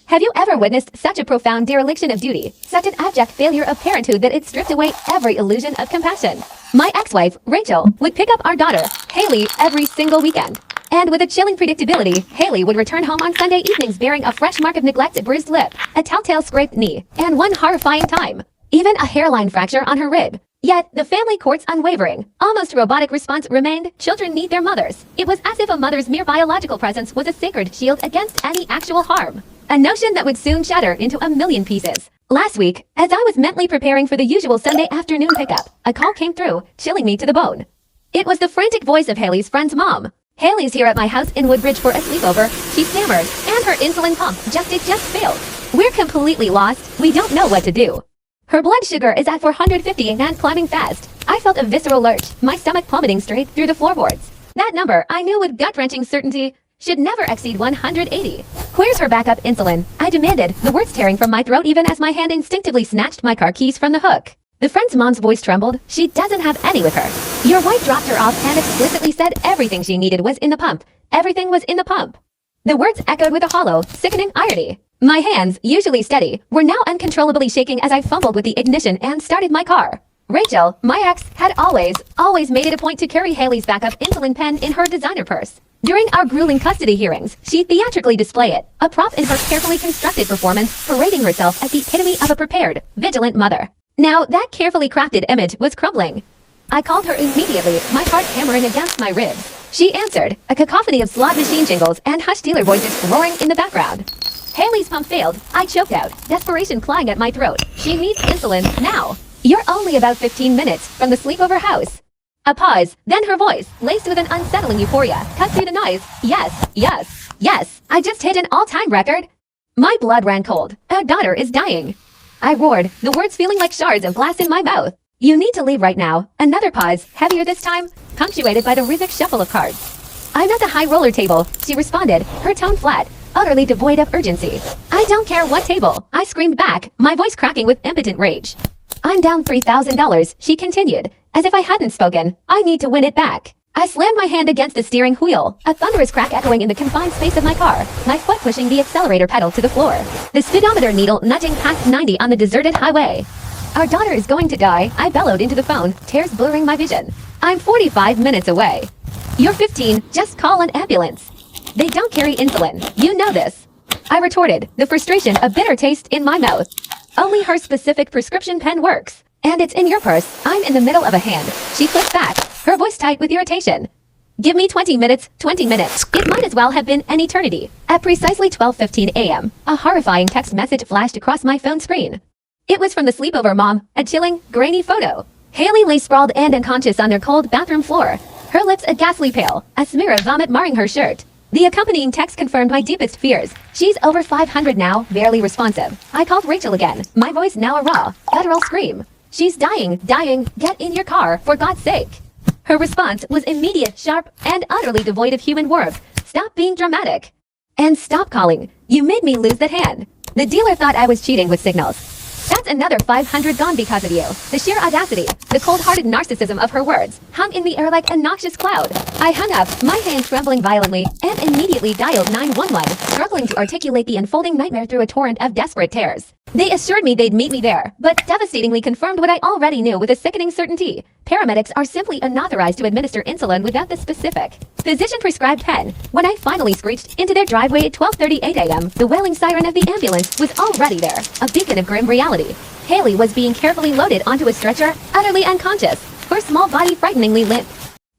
Have you ever witnessed such a profound dereliction of duty, such an abject failure of parenthood that it stripped away every illusion of compassion? My ex-wife, Rachel, would pick up our daughter, Haley, every single weekend. And with a chilling predictability, Haley would return home on Sunday evenings bearing a fresh mark of neglect, a bruised lip, a telltale scraped knee, and one horrifying time, even a hairline fracture on her rib. Yet, the family court's unwavering, almost robotic response remained, children need their mothers. It was as if a mother's mere biological presence was a sacred shield against any actual harm. A notion that would soon shatter into a million pieces. Last week, as I was mentally preparing for the usual Sunday afternoon pickup, a call came through, chilling me to the bone. It was the frantic voice of Haley's friend's mom. Haley's here at my house in Woodbridge for a sleepover, she stammered, and her insulin pump just failed. We're completely lost, we don't know what to do. Her blood sugar is at 450 and climbing fast. I felt a visceral lurch, my stomach plummeting straight through the floorboards. That number, I knew with gut-wrenching certainty, should never exceed 180. Where's her backup insulin? I demanded, the words tearing from my throat even as my hand instinctively snatched my car keys from the hook. The friend's mom's voice trembled. She doesn't have any with her. Your wife dropped her off and explicitly said everything she needed was in the pump. Everything was in the pump. The words echoed with a hollow, sickening irony. My hands, usually steady, were now uncontrollably shaking as I fumbled with the ignition and started my car. Rachel, my ex, had always made it a point to carry Haley's backup insulin pen in her designer purse. During our grueling custody hearings, she theatrically displayed it, a prop in her carefully constructed performance, parading herself as the epitome of a prepared, vigilant mother. Now, that carefully crafted image was crumbling. I called her immediately, my heart hammering against my ribs. She answered, a cacophony of slot machine jingles and hushed dealer voices roaring in the background. Haley's pump failed. I choked out, desperation clawing at my throat. She needs insulin, now. You're only about 15 minutes from the sleepover house. A pause, then her voice, laced with an unsettling euphoria, cut through the noise. Yes, I just hit an all-time record. My blood ran cold. Our daughter is dying. I roared, the words feeling like shards of glass in my mouth. You need to leave right now. Another pause, heavier this time, punctuated by the rhythmic shuffle of cards. I'm at the high roller table, she responded, her tone flat, utterly devoid of urgency. I don't care what table, I screamed back, my voice cracking with impotent rage. I'm down $3,000, she continued. As if I hadn't spoken, I need to win it back. I slammed my hand against the steering wheel, a thunderous crack echoing in the confined space of my car, my foot pushing the accelerator pedal to the floor, the speedometer needle nudging past 90 on the deserted highway. Our daughter is going to die, I bellowed into the phone, tears blurring my vision. I'm 45 minutes away. You're 15, just call an ambulance. They don't carry insulin, you know this. I retorted, the frustration a bitter taste in my mouth. Only her specific prescription pen works. And it's in your purse. I'm in the middle of a hand. She flipped back, her voice tight with irritation. Give me 20 minutes, 20 minutes. It might as well have been an eternity. At precisely 12:15 a.m., a horrifying text message flashed across my phone screen. It was from the sleepover mom, a chilling, grainy photo. Haley lay sprawled and unconscious on their cold bathroom floor, her lips a ghastly pale, a smear of vomit marring her shirt. The accompanying text confirmed my deepest fears. She's over 500 now, barely responsive. I called Rachel again, my voice now a raw, guttural scream. She's dying, get in your car, for God's sake. Her response was immediate, sharp, and utterly devoid of human warmth. Stop being dramatic. And stop calling. You made me lose that hand. The dealer thought I was cheating with signals. That's another 500 gone because of you. The sheer audacity, the cold-hearted narcissism of her words, hung in the air like a noxious cloud. I hung up, my hand trembling violently, and immediately dialed 911, struggling to articulate the unfolding nightmare through a torrent of desperate tears. They assured me they'd meet me there, but devastatingly confirmed what I already knew with a sickening certainty. Paramedics are simply unauthorized to administer insulin without the specific physician-prescribed pen. When I finally screeched into their driveway at 12:38 a.m., the wailing siren of the ambulance was already there, a beacon of grim reality. Haley was being carefully loaded onto a stretcher, utterly unconscious, her small body frighteningly limp.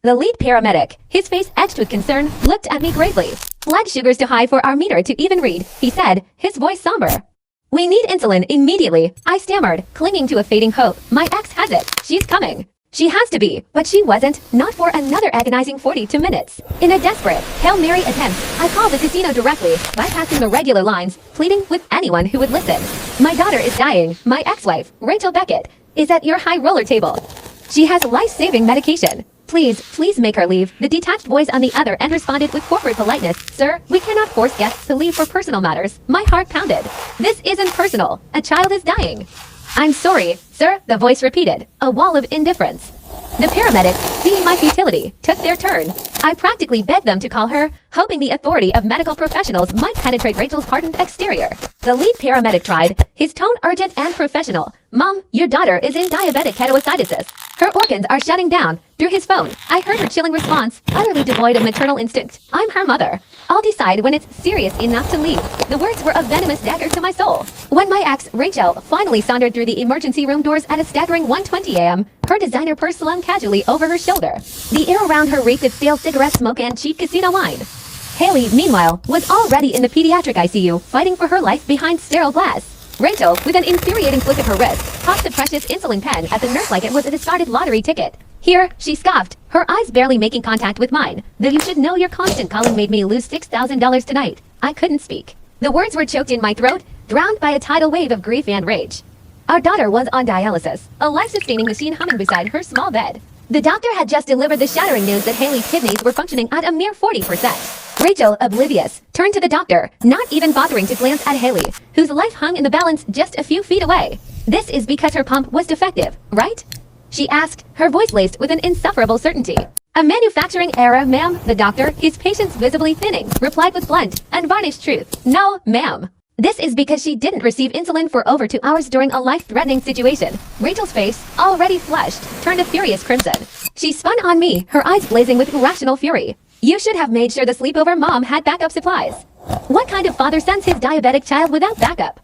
The lead paramedic, his face etched with concern, looked at me gravely. Blood sugars too high for our meter to even read, he said, his voice somber. We need insulin immediately, I stammered, clinging to a fading hope. My ex has it. She's coming. She has to be, but she wasn't, not for another agonizing 42 minutes. In a desperate, Hail Mary attempt, I called the casino directly, bypassing the regular lines, pleading with anyone who would listen. My daughter is dying. My ex-wife, Rachel Beckett, is at your high roller table. She has life-saving medication. Please make her leave. The detached voice on the other end responded with corporate politeness. Sir, we cannot force guests to leave for personal matters. My heart pounded. This isn't personal. A child is dying. I'm sorry, sir, the voice repeated, a wall of indifference. The paramedics, seeing my futility, took their turn. I practically begged them to call her, hoping the authority of medical professionals might penetrate Rachel's hardened exterior. The lead paramedic tried, his tone urgent and professional. Mom, your daughter is in diabetic ketoacidosis. Her organs are shutting down. Through his phone, I heard her chilling response, utterly devoid of maternal instinct. I'm her mother. I'll decide when it's serious enough to leave. The words were a venomous dagger to my soul. When my ex, Rachel, finally sauntered through the emergency room doors at a staggering 1:20 a.m., her designer purse slung casually over her shoulder. The air around her reeked of stale cigarette smoke and cheap casino wine. Haley, meanwhile, was already in the pediatric ICU, fighting for her life behind sterile glass. Rachel, with an infuriating flick of her wrist, tossed the precious insulin pen at the nurse like it was a discarded lottery ticket. Here, she scoffed, her eyes barely making contact with mine. Though you should know your constant calling made me lose $6,000 tonight. I couldn't speak. The words were choked in my throat, drowned by a tidal wave of grief and rage. Our daughter was on dialysis, a life-sustaining machine humming beside her small bed. The doctor had just delivered the shattering news that Haley's kidneys were functioning at a mere 40%. Rachel, oblivious, turned to the doctor, not even bothering to glance at Haley, whose life hung in the balance just a few feet away. This is because her pump was defective, right? She asked, her voice laced with an insufferable certainty. A manufacturing error, ma'am, the doctor, his patience visibly thinning, replied with blunt, unvarnished truth. No, ma'am. This is because she didn't receive insulin for over 2 hours during a life-threatening situation. Rachel's face, already flushed, turned a furious crimson. She spun on me, her eyes blazing with irrational fury. You should have made sure the sleepover mom had backup supplies. What kind of father sends his diabetic child without backup?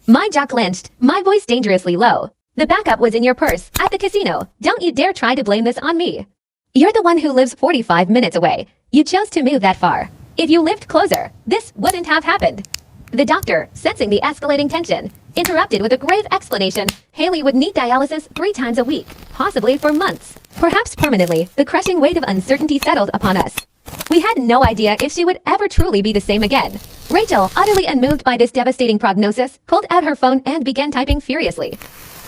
My jaw clenched, my voice dangerously low. The backup was in your purse, at the casino. Don't you dare try to blame this on me. You're the one who lives 45 minutes away. You chose to move that far. If you lived closer, this wouldn't have happened. The doctor, sensing the escalating tension, interrupted with a grave explanation. Haley would need dialysis 3 times a week, possibly for months. Perhaps permanently. The crushing weight of uncertainty settled upon us. We had no idea if she would ever truly be the same again. Rachel, utterly unmoved by this devastating prognosis, pulled out her phone and began typing furiously.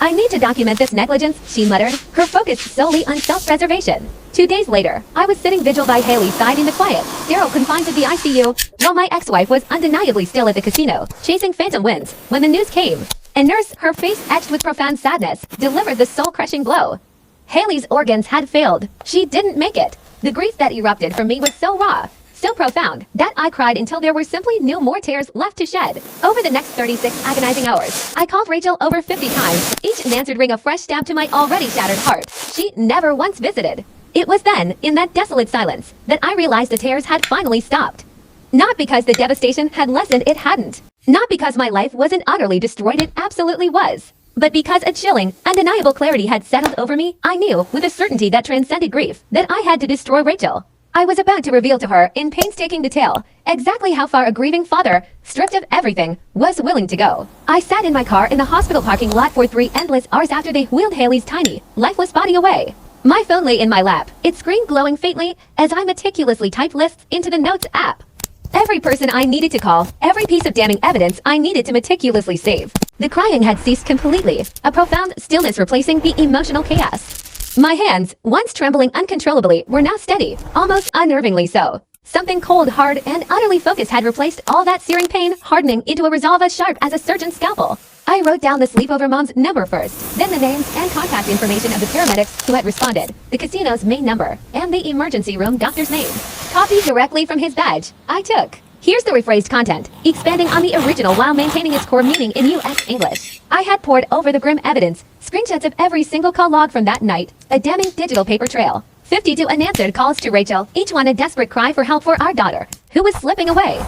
I need to document this negligence, she muttered, her focus solely on self-preservation. 2 days later, I was sitting vigil by Haley's side in the quiet, sterile confines of the ICU, while my ex-wife was undeniably still at the casino, chasing phantom winds, when the news came. A nurse, her face etched with profound sadness, delivered the soul-crushing blow. Haley's organs had failed. She didn't make it. The grief that erupted from me was so raw, so profound, that I cried until there were simply no more tears left to shed. Over the next 36 agonizing hours, I called Rachel over 50 times, each an answered ring a fresh stab to my already shattered heart. She never once visited. It was then, in that desolate silence, that I realized the tears had finally stopped. Not because the devastation had lessened, it hadn't. Not because my life wasn't utterly destroyed, it absolutely was. But because a chilling, undeniable clarity had settled over me, I knew, with a certainty that transcended grief, that I had to destroy Rachel. I was about to reveal to her, in painstaking detail, exactly how far a grieving father, stripped of everything, was willing to go. I sat in my car in the hospital parking lot for 3 endless hours after they wheeled Haley's tiny, lifeless body away. My phone lay in my lap, its screen glowing faintly as I meticulously typed lists into the Notes app. Every person I needed to call, every piece of damning evidence I needed to meticulously save. The crying had ceased completely, a profound stillness replacing the emotional chaos. My hands, once trembling uncontrollably, were now steady, almost unnervingly so. Something cold, hard, and utterly focused had replaced all that searing pain, hardening into a resolve as sharp as a surgeon's scalpel. I wrote down the sleepover mom's number first, then the names and contact information of the paramedics who had responded, the casino's main number, and the emergency room doctor's name. Copied directly from his badge, I took. Here's the rephrased content, expanding on the original while maintaining its core meaning in US English. I had poured over the grim evidence, screenshots of every single call log from that night, a damning digital paper trail. 52 unanswered calls to Rachel, each one a desperate cry for help for our daughter, who was slipping away.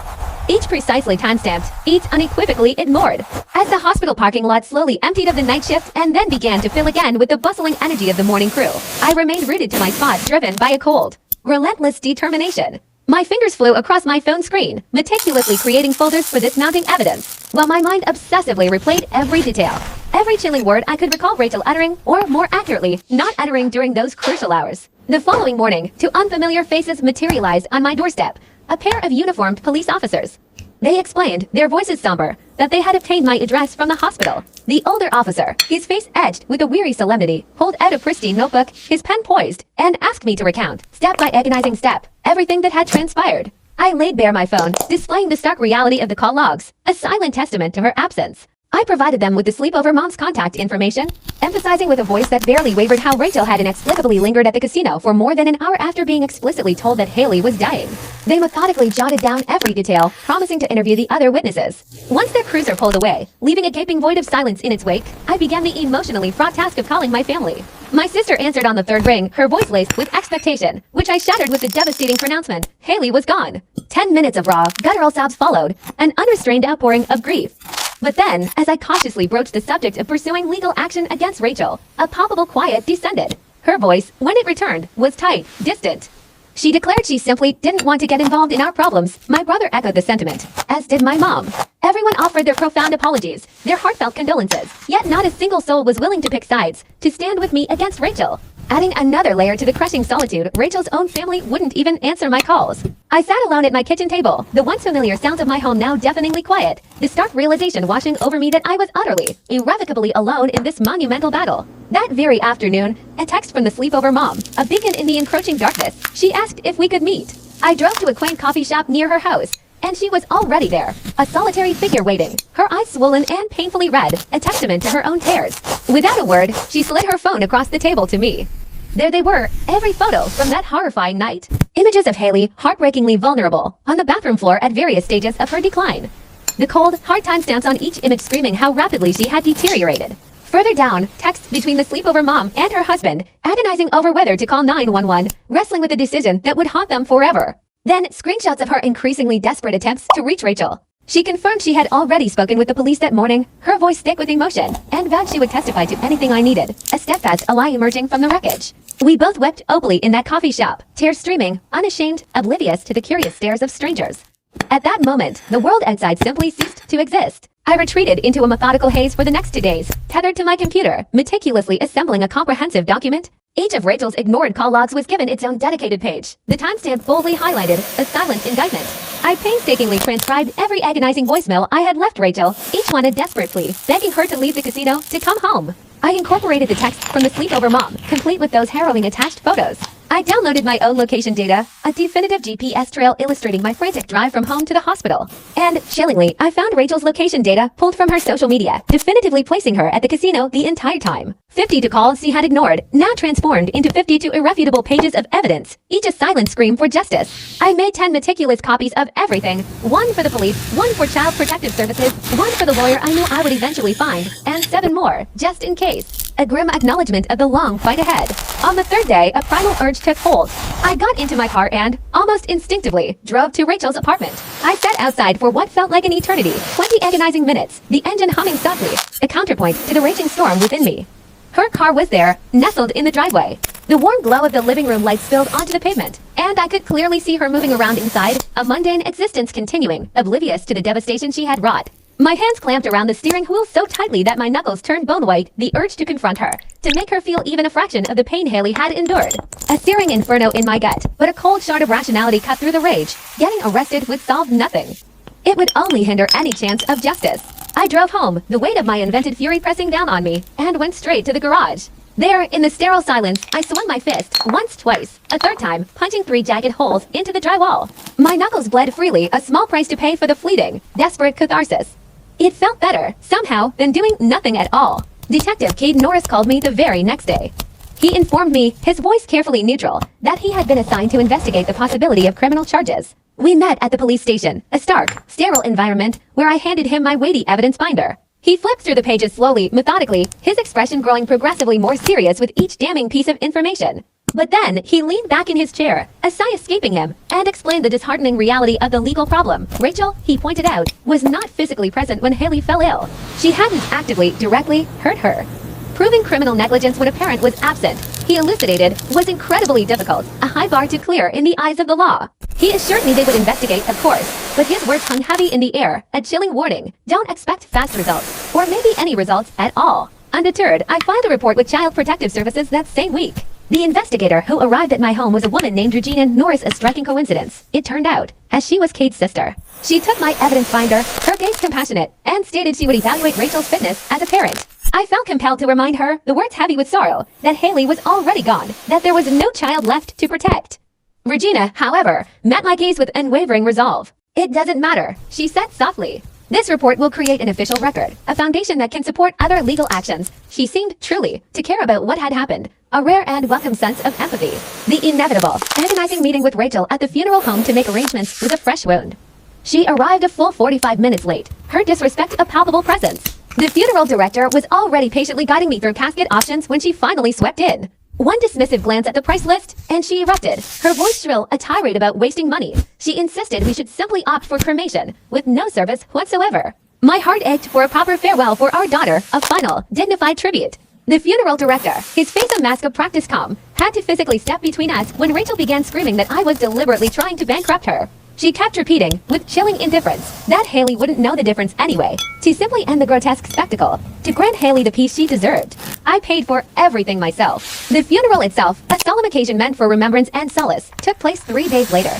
Each precisely timestamped, each unequivocally ignored. As the hospital parking lot slowly emptied of the night shift and then began to fill again with the bustling energy of the morning crew, I remained rooted to my spot, driven by a cold, relentless determination. My fingers flew across my phone screen, meticulously creating folders for this mounting evidence, while my mind obsessively replayed every detail, every chilling word I could recall Rachel uttering, or more accurately, not uttering during those crucial hours. The following morning, 2 unfamiliar faces materialized on my doorstep, a pair of uniformed police officers. They explained, their voices somber, that they had obtained my address from the hospital. The older officer, his face edged with a weary solemnity, pulled out a pristine notebook, his pen poised, and asked me to recount, step by agonizing step, everything that had transpired. I laid bare my phone, displaying the stark reality of the call logs, a silent testament to her absence. I I provided them with the sleepover mom's contact information, emphasizing with a voice that barely wavered how Rachel had inexplicably lingered at the casino for more than an hour after being explicitly told that Haley was dying. They methodically jotted down every detail, promising to interview the other witnesses. Once their cruiser pulled away, leaving a gaping void of silence in its wake, I began the emotionally fraught task of calling my family. My sister answered on the third ring, her voice laced with expectation, which I shattered with the devastating pronouncement: Haley was gone. 10 minutes of raw, guttural sobs followed, an unrestrained outpouring of grief. But then, as I cautiously broached the subject of pursuing legal action against Rachel, a palpable quiet descended. Her voice, when it returned, was tight, distant. She declared she simply didn't want to get involved in our problems. My brother echoed the sentiment, as did my mom. Everyone offered their profound apologies, their heartfelt condolences, yet not a single soul was willing to pick sides, to stand with me against Rachel. Adding another layer to the crushing solitude, Rachel's own family wouldn't even answer my calls. I sat alone at my kitchen table, the once familiar sounds of my home now deafeningly quiet, the stark realization washing over me that I was utterly, irrevocably alone in this monumental battle. That very afternoon, a text from the sleepover mom, a beacon in the encroaching darkness. She asked if we could meet. I drove to a quaint coffee shop near her house, and she was already there, a solitary figure waiting, her eyes swollen and painfully red, a testament to her own tears. Without a word, she slid her phone across the table to me. There they were, every photo from that horrifying night. Images of Haley, heartbreakingly vulnerable, on the bathroom floor at various stages of her decline. The cold, hard timestamps on each image screaming how rapidly she had deteriorated. Further down, texts between the sleepover mom and her husband, agonizing over whether to call 911, wrestling with a decision that would haunt them forever. Then, screenshots of her increasingly desperate attempts to reach Rachel. She confirmed she had already spoken with the police that morning, her voice thick with emotion, and vowed she would testify to anything I needed, a steadfast ally emerging from the wreckage. We both wept opally in that coffee shop, tears streaming, unashamed, oblivious to the curious stares of strangers. At that moment, the world outside simply ceased to exist. I retreated into a methodical haze for the next 2 days, tethered to my computer, meticulously assembling a comprehensive document. Each of Rachel's ignored call logs was given its own dedicated page. The timestamp boldly highlighted, a silent indictment. I painstakingly transcribed every agonizing voicemail I had left Rachel, each one a desperate plea, begging her to leave the casino, to come home. I incorporated the text from the sleepover mom, complete with those harrowing attached photos. I downloaded my own location data, a definitive GPS trail illustrating my frantic drive from home to the hospital. And, chillingly, I found Rachel's location data pulled from her social media, definitively placing her at the casino the entire time. 52 calls she had ignored, now transformed into 52 irrefutable pages of evidence, each a silent scream for justice. I made 10 meticulous copies of everything, one for the police, one for Child Protective Services, one for the lawyer I knew I would eventually find, and 7 more, just in case. A grim acknowledgement of the long fight ahead. On the third day, a primal urge took hold. I got into my car and, almost instinctively, drove to Rachel's apartment. I sat outside for what felt like an eternity, 20 agonizing minutes, the engine humming softly, a counterpoint to the raging storm within me. Her car was there, nestled in the driveway. The warm glow of the living room light spilled onto the pavement, and I could clearly see her moving around inside, a mundane existence continuing, oblivious to the devastation she had wrought. My hands clamped around the steering wheel so tightly that my knuckles turned bone white, the urge to confront her, to make her feel even a fraction of the pain Haley had endured. A searing inferno in my gut, but a cold shard of rationality cut through the rage. Getting arrested would solve nothing. It would only hinder any chance of justice. I drove home, the weight of my invented fury pressing down on me, and went straight to the garage. There, in the sterile silence, I swung my fist, once, twice, a third time, punching 3 jagged holes into the drywall. My knuckles bled freely, a small price to pay for the fleeting, desperate catharsis. It felt better, somehow, than doing nothing at all. Detective Cade Norris called me the very next day. He informed me, his voice carefully neutral, that he had been assigned to investigate the possibility of criminal charges. We met at the police station, a stark, sterile environment, where I handed him my weighty evidence binder. He flipped through the pages slowly, methodically, his expression growing progressively more serious with each damning piece of information. But then, he leaned back in his chair, a sigh escaping him, and explained the disheartening reality of the legal problem. Rachel, he pointed out, was not physically present when Haley fell ill. She hadn't actively, directly, hurt her. Proving criminal negligence when a parent was absent, he elucidated, was incredibly difficult, a high bar to clear in the eyes of the law. He assured me they would investigate, of course, but his words hung heavy in the air, a chilling warning. Don't expect fast results, or maybe any results at all. Undeterred, I filed a report with Child Protective Services that same week. The investigator who arrived at my home was a woman named Regina Norris, a striking coincidence, it turned out, as she was Kate's sister. She took my evidence binder, her gaze compassionate, and stated she would evaluate Rachel's fitness as a parent. I felt compelled to remind her, the words heavy with sorrow, that Haley was already gone, that there was no child left to protect. Regina, however, met my gaze with unwavering resolve. It doesn't matter, she said softly. This report will create an official record, a foundation that can support other legal actions. She seemed truly to care about what had happened, a rare and welcome sense of empathy. The inevitable, agonizing meeting with Rachel at the funeral home to make arrangements was a fresh wound. She arrived a full 45 minutes late, her disrespect a palpable presence. The funeral director was already patiently guiding me through casket options when she finally swept in. One dismissive glance at the price list, and she erupted, her voice shrill, a tirade about wasting money. She insisted we should simply opt for cremation, with no service whatsoever. My heart ached for a proper farewell for our daughter, a final, dignified tribute. The funeral director, his face a mask of practiced calm, had to physically step between us when Rachel began screaming that I was deliberately trying to bankrupt her. She kept repeating, with chilling indifference, that Haley wouldn't know the difference anyway, to simply end the grotesque spectacle, to grant Haley the peace she deserved. I paid for everything myself. The funeral itself, a solemn occasion meant for remembrance and solace, took place 3 days later.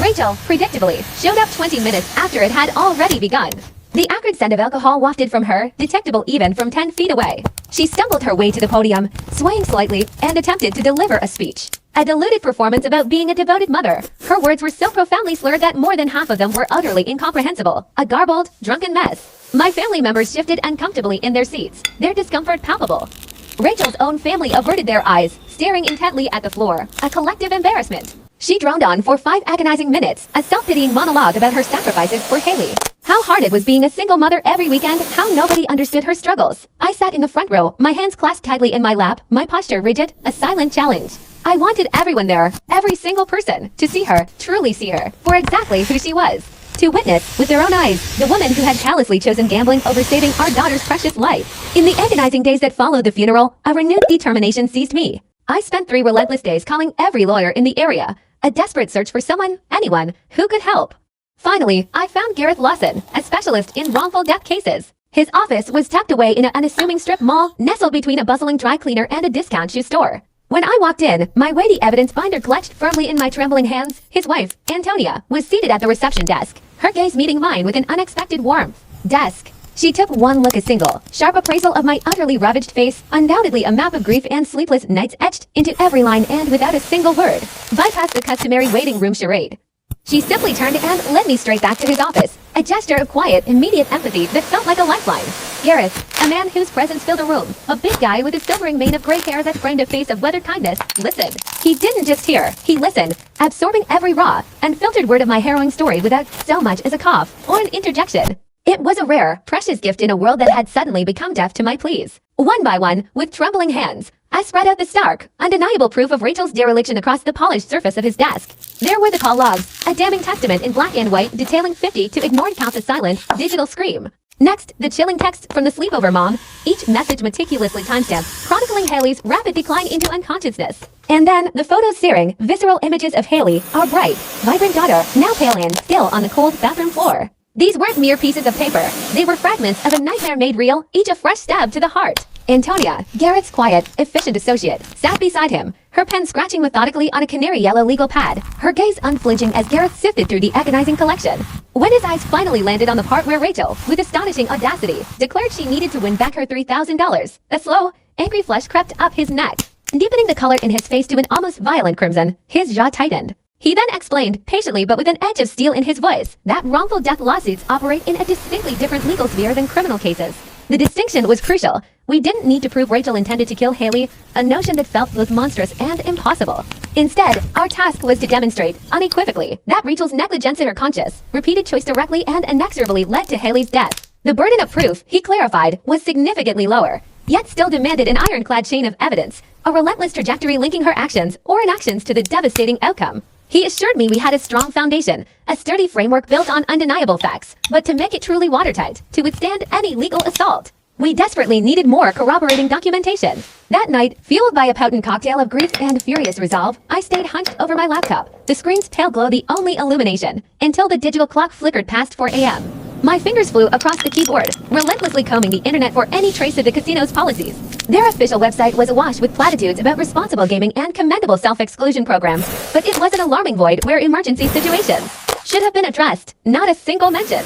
Rachel, predictably, showed up 20 minutes after it had already begun. The acrid scent of alcohol wafted from her, detectable even from 10 feet away. She stumbled her way to the podium, swaying slightly, and attempted to deliver a speech. A deluded performance about being a devoted mother. Her words were so profoundly slurred that more than half of them were utterly incomprehensible. A garbled, drunken mess. My family members shifted uncomfortably in their seats, their discomfort palpable. Rachel's own family averted their eyes, staring intently at the floor, a collective embarrassment. She droned on for 5 agonizing minutes, a self-pitying monologue about her sacrifices for Haley. How hard it was being a single mother every weekend, how nobody understood her struggles. I sat in the front row, my hands clasped tightly in my lap, my posture rigid, a silent challenge. I wanted everyone there, every single person, to see her, truly see her, for exactly who she was. To witness, with their own eyes, the woman who had callously chosen gambling over saving our daughter's precious life. In the agonizing days that followed the funeral, a renewed determination seized me. I spent 3 relentless days calling every lawyer in the area, a desperate search for someone, anyone, who could help. Finally, I found Gareth Lawson, a specialist in wrongful death cases. His office was tucked away in an unassuming strip mall, nestled between a bustling dry cleaner and a discount shoe store. When I walked in, my weighty evidence binder clutched firmly in my trembling hands, his wife, Antonia, was seated at the reception desk, her gaze meeting mine with an unexpected warmth. Desk. She took one look, a single, sharp appraisal of my utterly ravaged face, undoubtedly a map of grief and sleepless nights etched into every line, and without a single word, bypassed the customary waiting room charade. She simply turned and led me straight back to his office, a gesture of quiet, immediate empathy that felt like a lifeline. Gareth, a man whose presence filled a room, a big guy with a silvering mane of gray hair that framed a face of weathered kindness, listened. He didn't just hear, he listened, absorbing every raw, unfiltered word of my harrowing story without so much as a cough or an interjection. It was a rare, precious gift in a world that had suddenly become deaf to my pleas. One by one, with trembling hands, I spread out the stark, undeniable proof of Rachel's dereliction across the polished surface of his desk. There were the call logs, a damning testament in black and white detailing 50 to ignored counts of silent, digital scream. Next, the chilling text from the sleepover mom, each message meticulously timestamped, chronicling Haley's rapid decline into unconsciousness. And then, the photos searing, visceral images of Haley, our bright, vibrant daughter, now pale and still on the cold bathroom floor. These weren't mere pieces of paper. They were fragments of a nightmare made real, each a fresh stab to the heart. Antonia, Garrett's quiet, efficient associate, sat beside him, her pen scratching methodically on a canary yellow legal pad, her gaze unflinching as Gareth sifted through the agonizing collection. When his eyes finally landed on the part where Rachel, with astonishing audacity, declared she needed to win back her $3,000, a slow, angry flush crept up his neck, deepening the color in his face to an almost violent crimson. His jaw tightened. He then explained, patiently but with an edge of steel in his voice, that wrongful death lawsuits operate in a distinctly different legal sphere than criminal cases. The distinction was crucial. We didn't need to prove Rachel intended to kill Haley, a notion that felt both monstrous and impossible. Instead, our task was to demonstrate, unequivocally, that Rachel's negligence in her conscious, repeated choice directly and inexorably led to Haley's death. The burden of proof, he clarified, was significantly lower, yet still demanded an ironclad chain of evidence, a relentless trajectory linking her actions or inactions to the devastating outcome. He assured me we had a strong foundation, a sturdy framework built on undeniable facts, but to make it truly watertight, to withstand any legal assault, we desperately needed more corroborating documentation. That night, fueled by a potent cocktail of grief and furious resolve, I stayed hunched over my laptop, the screen's pale glow the only illumination, until the digital clock flickered past 4 a.m. My fingers flew across the keyboard, relentlessly combing the internet for any trace of the casino's policies. Their official website was awash with platitudes about responsible gaming and commendable self-exclusion programs, but it was an alarming void where emergency situations should have been addressed, not a single mention.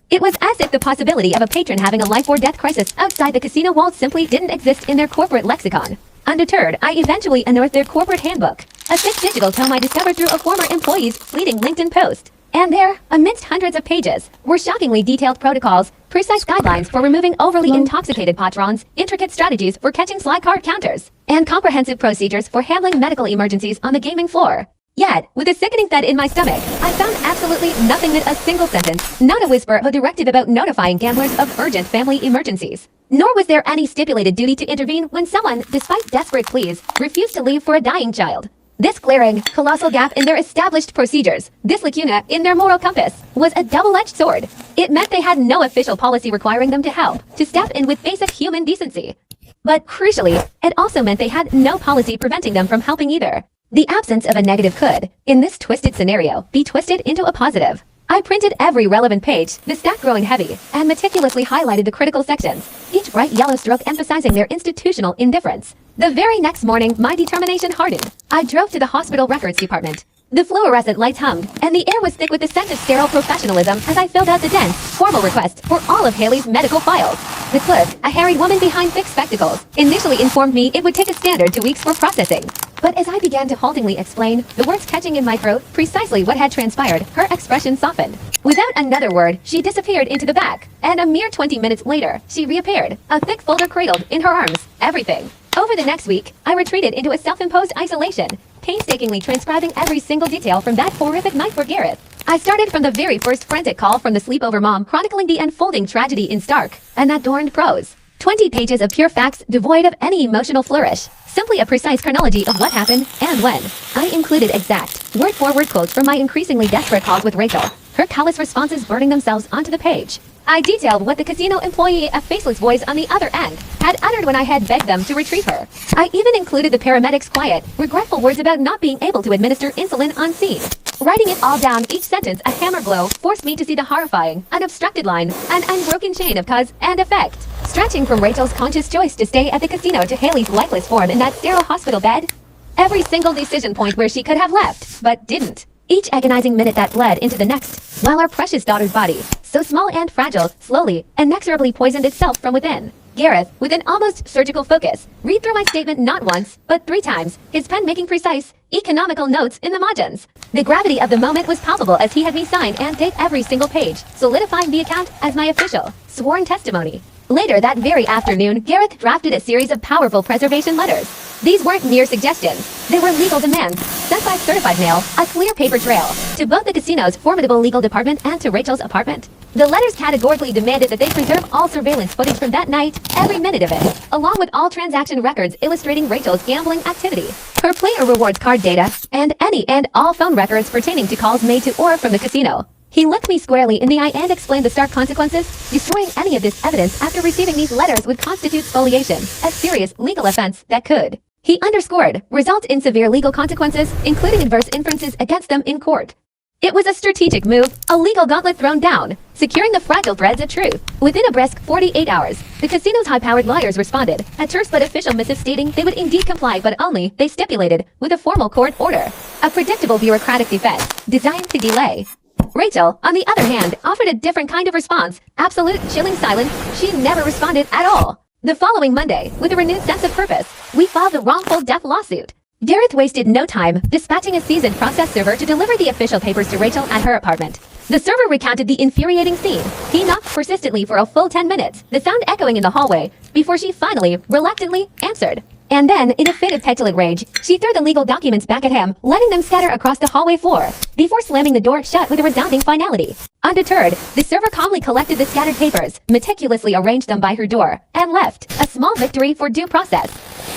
It was as if the possibility of a patron having a life or death crisis outside the casino walls simply didn't exist in their corporate lexicon. Undeterred, I eventually unearthed their corporate handbook, a thick digital tome I discovered through a former employee's fleeting LinkedIn post. And there, amidst hundreds of pages, were shockingly detailed protocols, precise guidelines for removing overly intoxicated patrons, intricate strategies for catching slide card counters, and comprehensive procedures for handling medical emergencies on the gaming floor. Yet, with a sickening thud in my stomach, I found absolutely nothing but a single sentence, not a whisper of a directive about notifying gamblers of urgent family emergencies. Nor was there any stipulated duty to intervene when someone, despite desperate pleas, refused to leave for a dying child. This glaring, colossal gap in their established procedures, this lacuna in their moral compass, was a double-edged sword. It meant they had no official policy requiring them to help, to step in with basic human decency. But crucially, it also meant they had no policy preventing them from helping either. The absence of a negative could, in this twisted scenario, be twisted into a positive. I printed every relevant page, the stack growing heavy, and meticulously highlighted the critical sections, each bright yellow stroke emphasizing their institutional indifference. The very next morning, my determination hardened. I drove to the hospital records department. The fluorescent lights hummed, and the air was thick with the scent of sterile professionalism as I filled out the dense, formal request for all of Haley's medical files. The clerk, a harried woman behind thick spectacles, initially informed me it would take a standard 2 weeks for processing. But as I began to haltingly explain, the words catching in my throat precisely what had transpired, her expression softened. Without another word, she disappeared into the back, and a mere 20 minutes later, she reappeared, a thick folder cradled in her arms, everything. Over the next week, I retreated into a self-imposed isolation, painstakingly transcribing every single detail from that horrific night for Gareth. I started from the very first frantic call from the sleepover mom chronicling the unfolding tragedy in stark, unadorned prose. 20 pages of pure facts devoid of any emotional flourish. Simply a precise chronology of what happened and when. I included exact, word-for-word quotes from my increasingly desperate calls with Rachel, her callous responses burning themselves onto the page. I detailed what the casino employee, a faceless voice on the other end, had uttered when I had begged them to retrieve her. I even included the paramedics' quiet, regretful words about not being able to administer insulin on scene. Writing it all down, each sentence a hammer blow, forced me to see the horrifying, unobstructed line, an unbroken chain of cause and effect. Stretching from Rachel's conscious choice to stay at the casino to Haley's lifeless form in that sterile hospital bed. Every single decision point where she could have left, but didn't. Each agonizing minute that bled into the next, while our precious daughter's body, so small and fragile, slowly, inexorably poisoned itself from within. Gareth, with an almost surgical focus, read through my statement not once, but 3 times, his pen making precise, economical notes in the margins. The gravity of the moment was palpable as he had me sign and date every single page, solidifying the account as my official, sworn testimony. Later that very afternoon, Gareth drafted a series of powerful preservation letters. These weren't mere suggestions. They were legal demands, sent by certified mail, a clear paper trail, to both the casino's formidable legal department and to Rachel's apartment. The letters categorically demanded that they preserve all surveillance footage from that night, every minute of it, along with all transaction records illustrating Rachel's gambling activity, her player rewards card data, and any and all phone records pertaining to calls made to or from the casino. He looked me squarely in the eye and explained the stark consequences. Destroying any of this evidence after receiving these letters would constitute spoliation, a serious legal offense that could, he underscored, result in severe legal consequences, including adverse inferences against them in court. It was a strategic move, a legal gauntlet thrown down, securing the fragile threads of truth. Within a brisk 48 hours, the casino's high-powered lawyers responded, a terse but official missive stating they would indeed comply but only, they stipulated, with a formal court order. A predictable bureaucratic defense, designed to delay. Rachel, on the other hand, offered a different kind of response. Absolute, chilling silence. She never responded at all. The following Monday, with a renewed sense of purpose, we filed the wrongful death lawsuit. Gareth wasted no time, dispatching a seasoned process server to deliver the official papers to Rachel at her apartment. The server recounted the infuriating scene. He knocked persistently for a full 10 minutes, the sound echoing in the hallway, before she finally, reluctantly, answered. And then, in a fit of petulant rage, she threw the legal documents back at him, letting them scatter across the hallway floor, before slamming the door shut with a resounding finality. Undeterred, the server calmly collected the scattered papers, meticulously arranged them by her door, and left, a small victory for due process.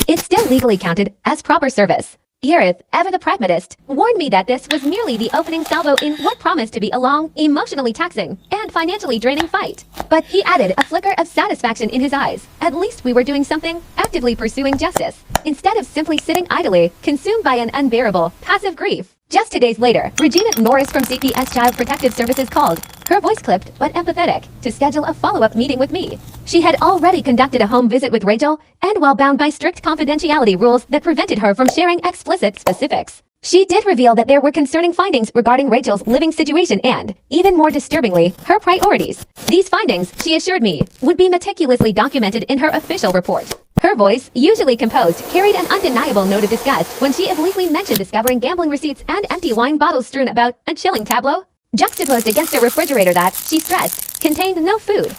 It still legally counted as proper service. Gareth, ever the pragmatist, warned me that this was merely the opening salvo in what promised to be a long, emotionally taxing, and financially draining fight. But he added, a flicker of satisfaction in his eyes. At least we were doing something, actively pursuing justice, instead of simply sitting idly, consumed by an unbearable, passive grief. Just 2 days later, Regina Norris from CPS Child Protective Services called, her voice clipped but empathetic, to schedule a follow-up meeting with me. She had already conducted a home visit with Rachel, and while bound by strict confidentiality rules that prevented her from sharing explicit specifics, she did reveal that there were concerning findings regarding Rachel's living situation and, even more disturbingly, her priorities. These findings, she assured me, would be meticulously documented in her official report. Her voice, usually composed, carried an undeniable note of disgust when she obliquely mentioned discovering gambling receipts and empty wine bottles strewn about, a chilling tableau. juxtaposed against a refrigerator that, she stressed, contained no food.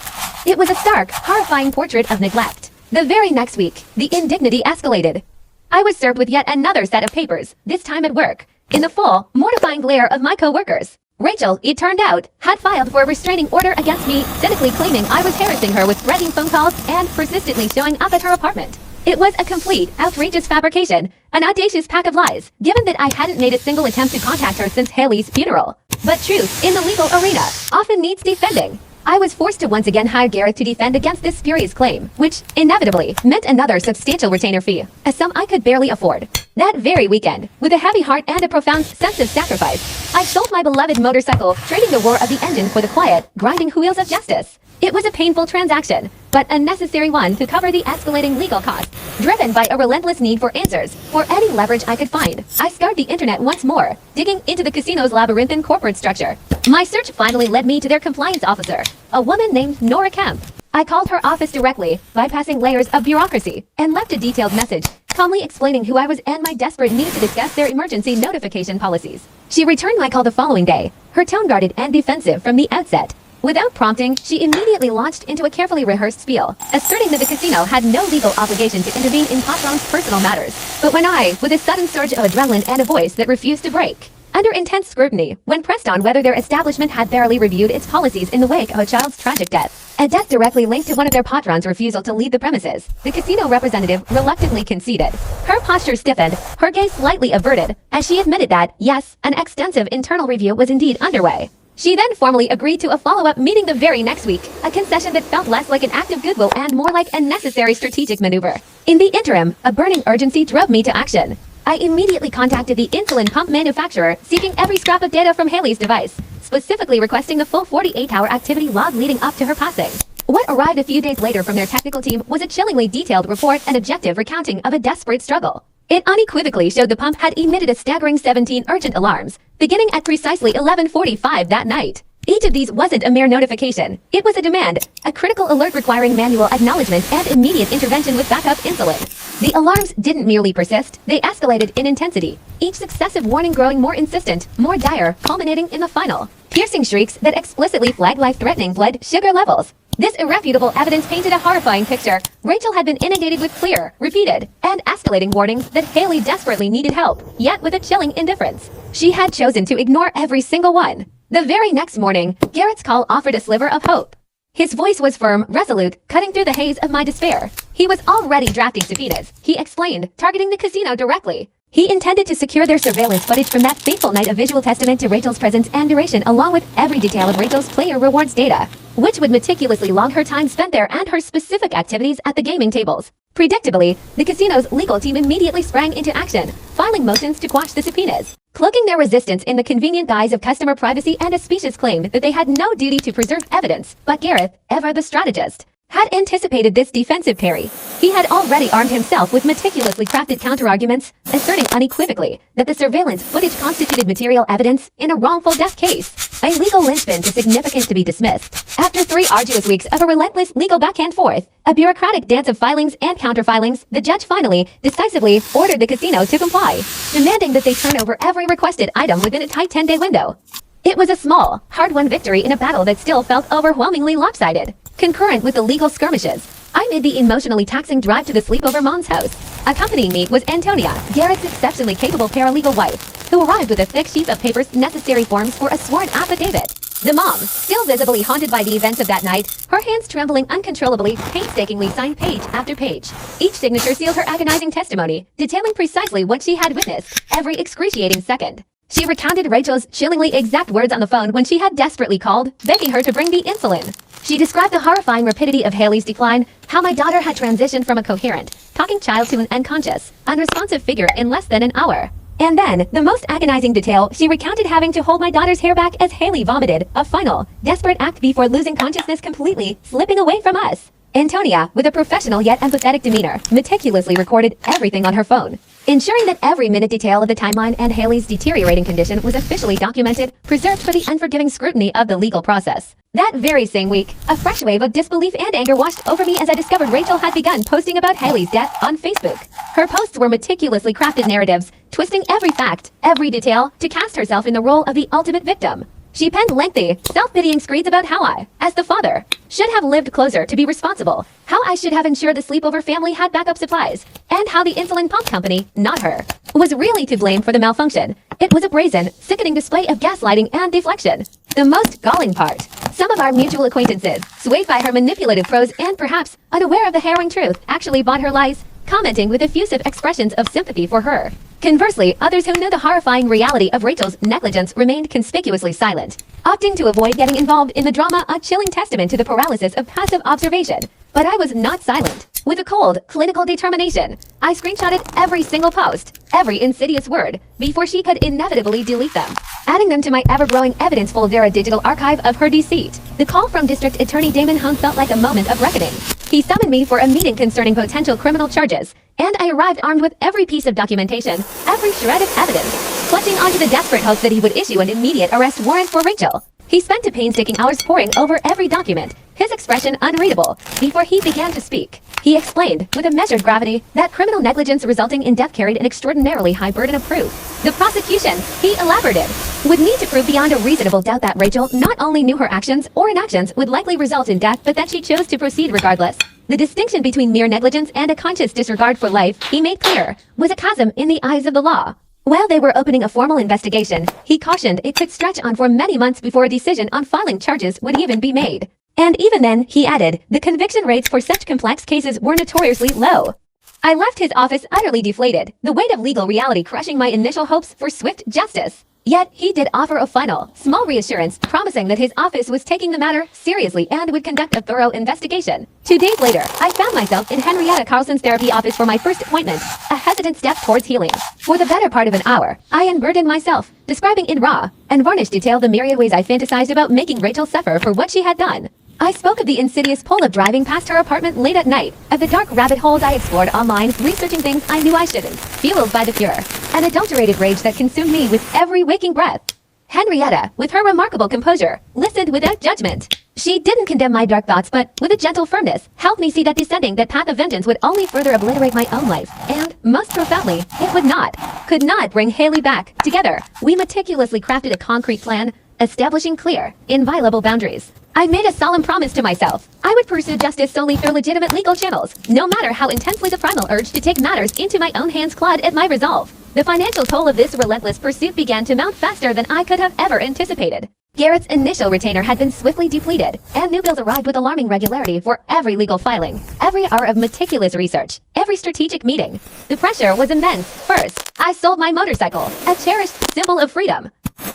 It was a stark, horrifying portrait of neglect. The very next week, the indignity escalated. I was served with yet another set of papers, this time at work, in the full, mortifying glare of my co-workers. Rachel, it turned out, had filed for a restraining order against me, cynically claiming I was harassing her with threatening phone calls and persistently showing up at her apartment. It was a complete, outrageous fabrication, an audacious pack of lies, given that I hadn't made a single attempt to contact her since Haley's funeral. But truth, in the legal arena, often needs defending. I was forced to once again hire Gareth to defend against this spurious claim, which, inevitably, meant another substantial retainer fee, a sum I could barely afford. That very weekend, with a heavy heart and a profound sense of sacrifice, I sold my beloved motorcycle, trading the roar of the engine for the quiet, grinding wheels of justice. It was a painful transaction, but a necessary one to cover the escalating legal costs. Driven by a relentless need for answers, for any leverage I could find, I scoured the internet once more, digging into the casino's labyrinthine corporate structure. My search finally led me to their compliance officer, a woman named Nora Kemp. I called her office directly, bypassing layers of bureaucracy, and left a detailed message, calmly explaining who I was and my desperate need to discuss their emergency notification policies. She returned my call the following day, her tone guarded and defensive from the outset. Without prompting, she immediately launched into a carefully rehearsed spiel, asserting that the casino had no legal obligation to intervene in patrons' personal matters. But when I, with a sudden surge of adrenaline and a voice that refused to break, under intense scrutiny, when pressed on whether their establishment had thoroughly reviewed its policies in the wake of a child's tragic death, a death directly linked to one of their patrons' refusal to leave the premises, the casino representative reluctantly conceded. Her posture stiffened, her gaze slightly averted, as she admitted that, yes, an extensive internal review was indeed underway. She then formally agreed to a follow-up meeting the very next week, a concession that felt less like an act of goodwill and more like a necessary strategic maneuver. In the interim, a burning urgency drove me to action. I immediately contacted the insulin pump manufacturer, seeking every scrap of data from Haley's device, specifically requesting the full 48-hour activity log leading up to her passing. What arrived a few days later from their technical team was a chillingly detailed report and objective recounting of a desperate struggle. It unequivocally showed the pump had emitted a staggering 17 urgent alarms, beginning at precisely 11:45 that night. Each of these wasn't a mere notification. It was a demand, a critical alert requiring manual acknowledgement and immediate intervention with backup insulin. The alarms didn't merely persist, they escalated in intensity, each successive warning growing more insistent, more dire, culminating in the final, piercing shrieks that explicitly flagged life-threatening blood sugar levels. This irrefutable evidence painted a horrifying picture. Rachel had been inundated with clear, repeated, and escalating warnings that Haley desperately needed help, yet with a chilling indifference. She had chosen to ignore every single one. The very next morning, Garrett's call offered a sliver of hope. His voice was firm, resolute, cutting through the haze of my despair. He was already drafting subpoenas, he explained, targeting the casino directly. He intended to secure their surveillance footage from that fateful night, a visual testament to Rachel's presence and duration, along with every detail of Rachel's player rewards data, which would meticulously log her time spent there and her specific activities at the gaming tables. Predictably, the casino's legal team immediately sprang into action, filing motions to quash the subpoenas, cloaking their resistance in the convenient guise of customer privacy and a specious claim that they had no duty to preserve evidence. But Gareth, ever the strategist, had anticipated this defensive parry. He had already armed himself with meticulously crafted counterarguments, asserting unequivocally that the surveillance footage constituted material evidence in a wrongful death case, a legal linchpin too significant to be dismissed. After 3 arduous weeks of a relentless legal back and forth, a bureaucratic dance of filings and counterfilings, the judge finally, decisively, ordered the casino to comply, demanding that they turn over every requested item within a tight 10-day window. It was a small, hard-won victory in a battle that still felt overwhelmingly lopsided. Concurrent with the legal skirmishes, I made the emotionally taxing drive to the sleepover mom's house. Accompanying me was Antonia, Garrett's exceptionally capable paralegal wife, who arrived with a thick sheaf of papers, necessary forms for a sworn affidavit. The mom, still visibly haunted by the events of that night, her hands trembling uncontrollably, painstakingly signed page after page. Each signature sealed her agonizing testimony, detailing precisely what she had witnessed, every excruciating second. She recounted Rachel's chillingly exact words on the phone when she had desperately called, begging her to bring the insulin. She described the horrifying rapidity of Haley's decline, how my daughter had transitioned from a coherent, talking child to an unconscious, unresponsive figure in less than an hour. And then, the most agonizing detail, she recounted having to hold my daughter's hair back as Haley vomited, a final, desperate act before losing consciousness completely, slipping away from us. Antonia, with a professional yet empathetic demeanor, meticulously recorded everything on her phone, ensuring that every minute detail of the timeline and Haley's deteriorating condition was officially documented, preserved for the unforgiving scrutiny of the legal process. That very same week, a fresh wave of disbelief and anger washed over me as I discovered Rachel had begun posting about Haley's death on Facebook. Her posts were meticulously crafted narratives, twisting every fact, every detail, to cast herself in the role of the ultimate victim. She penned lengthy, self-pitying screeds about how I, as the father, should have lived closer to be responsible, how I should have ensured the sleepover family had backup supplies, and how the insulin pump company, not her, was really to blame for the malfunction. It was a brazen, sickening display of gaslighting and deflection. The most galling part, some of our mutual acquaintances, swayed by her manipulative prose and perhaps unaware of the harrowing truth, actually bought her lies, commenting with effusive expressions of sympathy for her. Conversely, others who knew the horrifying reality of Rachel's negligence remained conspicuously silent, opting to avoid getting involved in the drama, a chilling testament to the paralysis of passive observation. But I was not silent. With a cold, clinical determination, I screenshotted every single post, every insidious word, before she could inevitably delete them, adding them to my ever-growing evidence folder, a digital archive of her deceit. The call from District Attorney Damon Hunt felt like a moment of reckoning. He summoned me for a meeting concerning potential criminal charges, and I arrived armed with every piece of documentation, every shred of evidence, clutching onto the desperate hope that he would issue an immediate arrest warrant for Rachel. He spent painstaking hours poring over every document, his expression unreadable, before he began to speak. He explained, with a measured gravity, that criminal negligence resulting in death carried an extraordinarily high burden of proof. The prosecution, he elaborated, would need to prove beyond a reasonable doubt that Rachel not only knew her actions or inactions would likely result in death, but that she chose to proceed regardless. The distinction between mere negligence and a conscious disregard for life, he made clear, was a chasm in the eyes of the law. While they were opening a formal investigation, he cautioned it could stretch on for many months before a decision on filing charges would even be made. And even then, he added, the conviction rates for such complex cases were notoriously low. I left his office utterly deflated, the weight of legal reality crushing my initial hopes for swift justice. Yet, he did offer a final, small reassurance, promising that his office was taking the matter seriously and would conduct a thorough investigation. 2 days later, I found myself in Henrietta Carlson's therapy office for my first appointment, a hesitant step towards healing. For the better part of an hour, I unburdened myself, describing in raw and varnished detail the myriad ways I fantasized about making Rachel suffer for what she had done. I spoke of the insidious pull of driving past her apartment late at night, of the dark rabbit holes I explored online, researching things I knew I shouldn't, fueled by the pure, unadulterated rage that consumed me with every waking breath. Henrietta, with her remarkable composure, listened without judgment. She didn't condemn my dark thoughts, but, with a gentle firmness, helped me see that descending that path of vengeance would only further obliterate my own life, and, most profoundly, it could not bring Haley back. Together, we meticulously crafted a concrete plan, establishing clear, inviolable boundaries. I made a solemn promise to myself. I would pursue justice solely through legitimate legal channels, no matter how intensely the primal urge to take matters into my own hands clawed at my resolve. The financial toll of this relentless pursuit began to mount faster than I could have ever anticipated. Garrett's initial retainer had been swiftly depleted, and new bills arrived with alarming regularity for every legal filing, every hour of meticulous research, every strategic meeting. The pressure was immense. First, I sold my motorcycle, a cherished symbol of freedom.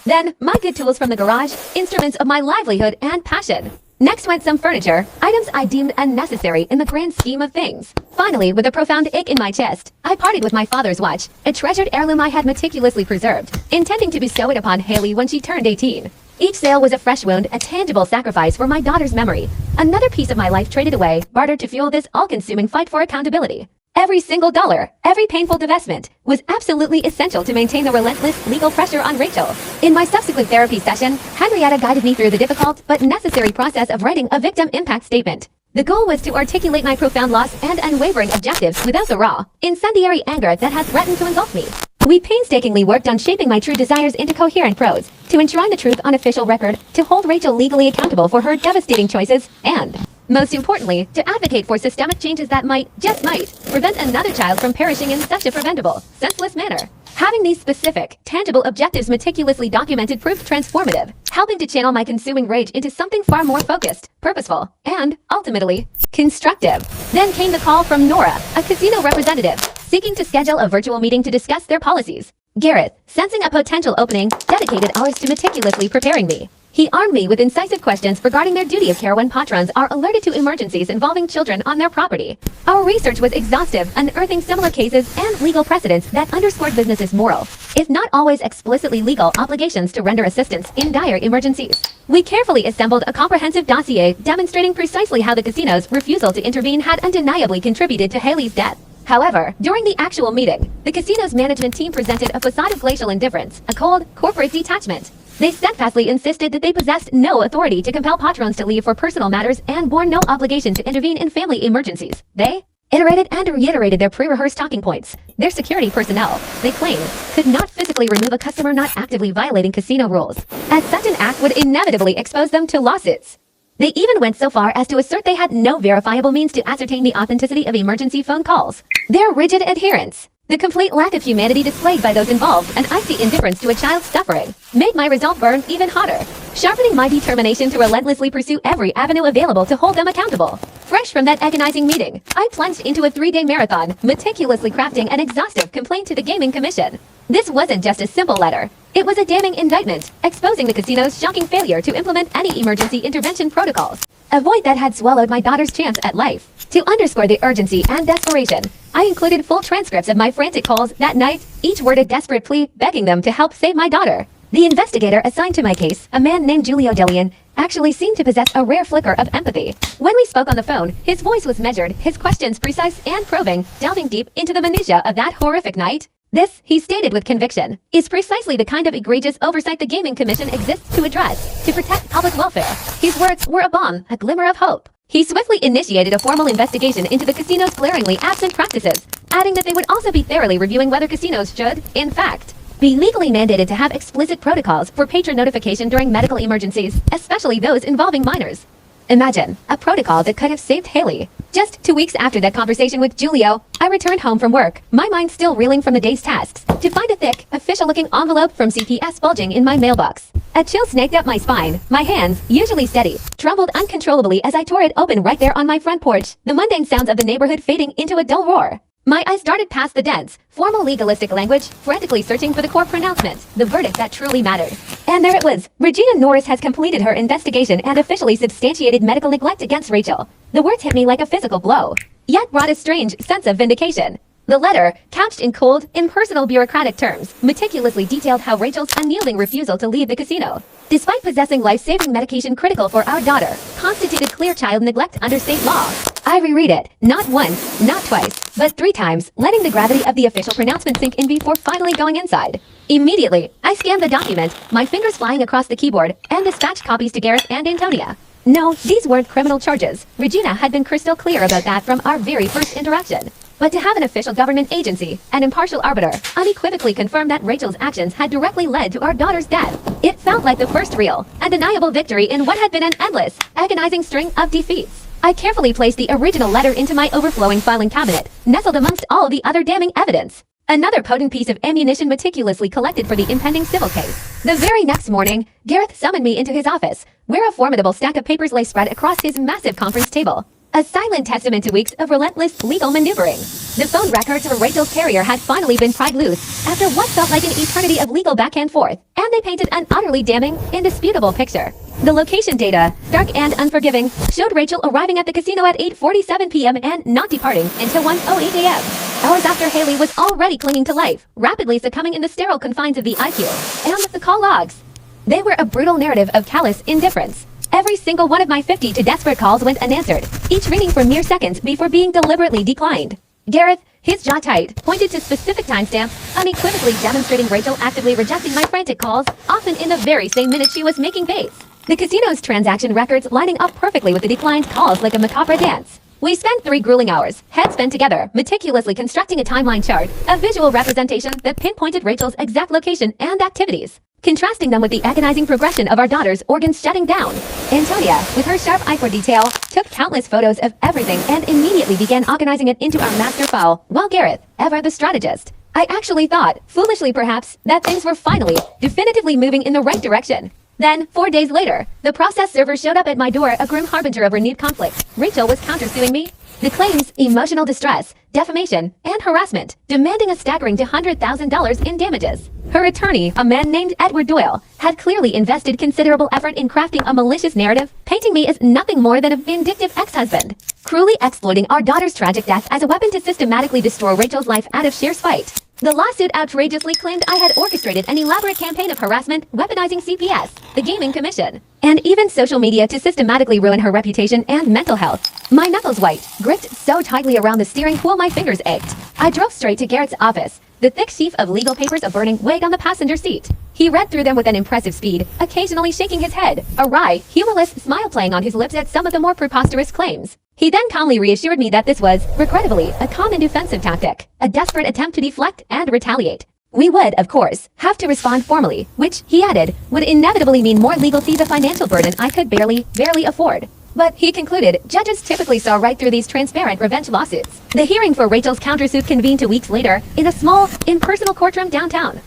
Then, my good tools from the garage, instruments of my livelihood and passion. Next went some furniture, items I deemed unnecessary in the grand scheme of things. Finally, with a profound ache in my chest, I parted with my father's watch, a treasured heirloom I had meticulously preserved, intending to bestow it upon Haley when she turned 18. Each sale was a fresh wound, a tangible sacrifice for my daughter's memory. Another piece of my life traded away, bartered to fuel this all-consuming fight for accountability. Every single dollar, every painful divestment, was absolutely essential to maintain the relentless legal pressure on Rachel. In my subsequent therapy session, Henrietta guided me through the difficult but necessary process of writing a victim impact statement. The goal was to articulate my profound loss and unwavering objectives without the raw, incendiary anger that had threatened to engulf me. We painstakingly worked on shaping my true desires into coherent prose, to enshrine the truth on official record, to hold Rachel legally accountable for her devastating choices, and, most importantly, to advocate for systemic changes that might, just might, prevent another child from perishing in such a preventable, senseless manner. Having these specific, tangible objectives meticulously documented proved transformative, helping to channel my consuming rage into something far more focused, purposeful, and, ultimately, constructive. Then came the call from Nora, a casino representative, seeking to schedule a virtual meeting to discuss their policies. Garrett, sensing a potential opening, dedicated hours to meticulously preparing me. He armed me with incisive questions regarding their duty of care when patrons are alerted to emergencies involving children on their property. Our research was exhaustive, unearthing similar cases and legal precedents that underscored businesses' moral, if not always explicitly legal, obligations to render assistance in dire emergencies. We carefully assembled a comprehensive dossier demonstrating precisely how the casino's refusal to intervene had undeniably contributed to Haley's death. However, during the actual meeting, the casino's management team presented a facade of glacial indifference, a cold, corporate detachment. They steadfastly insisted that they possessed no authority to compel patrons to leave for personal matters and bore no obligation to intervene in family emergencies. They iterated and reiterated their pre-rehearsed talking points. Their security personnel, they claim, could not physically remove a customer not actively violating casino rules, as such an act would inevitably expose them to lawsuits. They even went so far as to assert they had no verifiable means to ascertain the authenticity of emergency phone calls. Their rigid adherence, the complete lack of humanity displayed by those involved, and icy indifference to a child's suffering, made my resolve burn even hotter, sharpening my determination to relentlessly pursue every avenue available to hold them accountable. Fresh from that agonizing meeting, I plunged into a 3-day marathon, meticulously crafting an exhaustive complaint to the Gaming Commission. This wasn't just a simple letter. It was a damning indictment, exposing the casino's shocking failure to implement any emergency intervention protocols, a void that had swallowed my daughter's chance at life. To underscore the urgency and desperation, I included full transcripts of my frantic calls that night, each word a desperate plea begging them to help save my daughter. The investigator assigned to my case, a man named Giulio Delian, actually seemed to possess a rare flicker of empathy. When we spoke on the phone, his voice was measured, his questions precise and probing, delving deep into the minutiae of that horrific night. This, he stated with conviction, is precisely the kind of egregious oversight the Gaming Commission exists to address, to protect public welfare. His words were a balm, a glimmer of hope. He swiftly initiated a formal investigation into the casino's glaringly absent practices, adding that they would also be thoroughly reviewing whether casinos should, in fact, be legally mandated to have explicit protocols for patron notification during medical emergencies, especially those involving minors. Imagine, a protocol that could have saved Haley. Just 2 weeks after that conversation with Giulio, I returned home from work, my mind still reeling from the day's tasks, to find a thick, official-looking envelope from CPS bulging in my mailbox. A chill snaked up my spine. My hands, usually steady, trembled uncontrollably as I tore it open right there on my front porch, the mundane sounds of the neighborhood fading into a dull roar. My eyes darted past the dense, formal legalistic language, frantically searching for the core pronouncement, the verdict that truly mattered. And there it was. Regina Norris has completed her investigation and officially substantiated medical neglect against Rachel. The words hit me like a physical blow, yet brought a strange sense of vindication. The letter, couched in cold, impersonal bureaucratic terms, meticulously detailed how Rachel's unyielding refusal to leave the casino, despite possessing life-saving medication critical for our daughter, constituted clear child neglect under state law. I reread it, not once, not twice, but 3 times, letting the gravity of the official pronouncement sink in before finally going inside. Immediately, I scanned the document, my fingers flying across the keyboard, and dispatched copies to Gareth and Antonia. No, these weren't criminal charges. Regina had been crystal clear about that from our very first interaction. But to have an official government agency, an impartial arbiter, unequivocally confirm that Rachel's actions had directly led to our daughter's death, it felt like the first real, undeniable victory in what had been an endless, agonizing string of defeats. I carefully placed the original letter into my overflowing filing cabinet, nestled amongst all the other damning evidence. Another potent piece of ammunition meticulously collected for the impending civil case. The very next morning, Gareth summoned me into his office, where a formidable stack of papers lay spread across his massive conference table. A silent testament to weeks of relentless legal maneuvering. The phone records of Rachel's carrier had finally been pried loose after what felt like an eternity of legal back and forth, and they painted an utterly damning, indisputable picture. The location data, stark and unforgiving, showed Rachel arriving at the casino at 8:47 p.m. and not departing until 1:08 a.m. Hours after Haley was already clinging to life, rapidly succumbing in the sterile confines of the IQ and the call logs. They were a brutal narrative of callous indifference. Every single one of my 50 to desperate calls went unanswered, each ringing for mere seconds before being deliberately declined. Gareth, his jaw tight, pointed to specific timestamps, unequivocally demonstrating Rachel actively rejecting my frantic calls, often in the very same minute she was making base. The casino's transaction records lining up perfectly with the declined calls like a macabre dance. We spent 3 grueling hours, heads bent together, meticulously constructing a timeline chart, a visual representation that pinpointed Rachel's exact location and activities, contrasting them with the agonizing progression of our daughter's organs shutting down. Antonia, with her sharp eye for detail, took countless photos of everything and immediately began organizing it into our master file, while Gareth, ever the strategist, I actually thought, foolishly perhaps, that things were finally, definitively moving in the right direction. Then, 4 days later, the process server showed up at my door, a grim harbinger of renewed conflict. Rachel was countersuing me. The claims, emotional distress, defamation, and harassment, demanding a staggering $200,000 in damages. Her attorney, a man named Edward Doyle, had clearly invested considerable effort in crafting a malicious narrative, painting me as nothing more than a vindictive ex-husband, cruelly exploiting our daughter's tragic death as a weapon to systematically destroy Rachel's life out of sheer spite. The lawsuit outrageously claimed I had orchestrated an elaborate campaign of harassment, weaponizing CPS, the Gaming Commission, and even social media to systematically ruin her reputation and mental health. My knuckles white, gripped so tightly around the steering wheel my fingers ached. I drove straight to Garrett's office. The thick sheaf of legal papers a burning weight on the passenger seat. He read through them with an impressive speed, occasionally shaking his head, a wry, humorless smile playing on his lips at some of the more preposterous claims. He then calmly reassured me that this was, regrettably, a common defensive tactic, a desperate attempt to deflect and retaliate. We would, of course, have to respond formally, which, he added, would inevitably mean more legal fees, a financial burden I could barely afford. But, he concluded, judges typically saw right through these transparent revenge lawsuits. The hearing for Rachel's countersuit convened 2 weeks later in a small, impersonal courtroom downtown.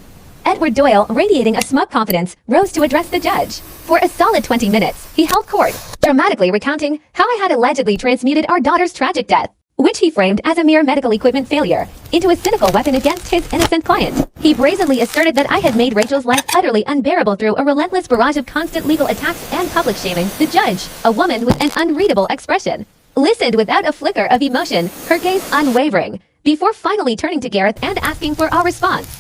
Edward Doyle, radiating a smug confidence, rose to address the judge. For a solid 20 minutes, he held court, dramatically recounting how I had allegedly transmuted our daughter's tragic death, which he framed as a mere medical equipment failure, into a cynical weapon against his innocent client. He brazenly asserted that I had made Rachel's life utterly unbearable through a relentless barrage of constant legal attacks and public shaming. The judge, a woman with an unreadable expression, listened without a flicker of emotion, her gaze unwavering, before finally turning to Gareth and asking for our response.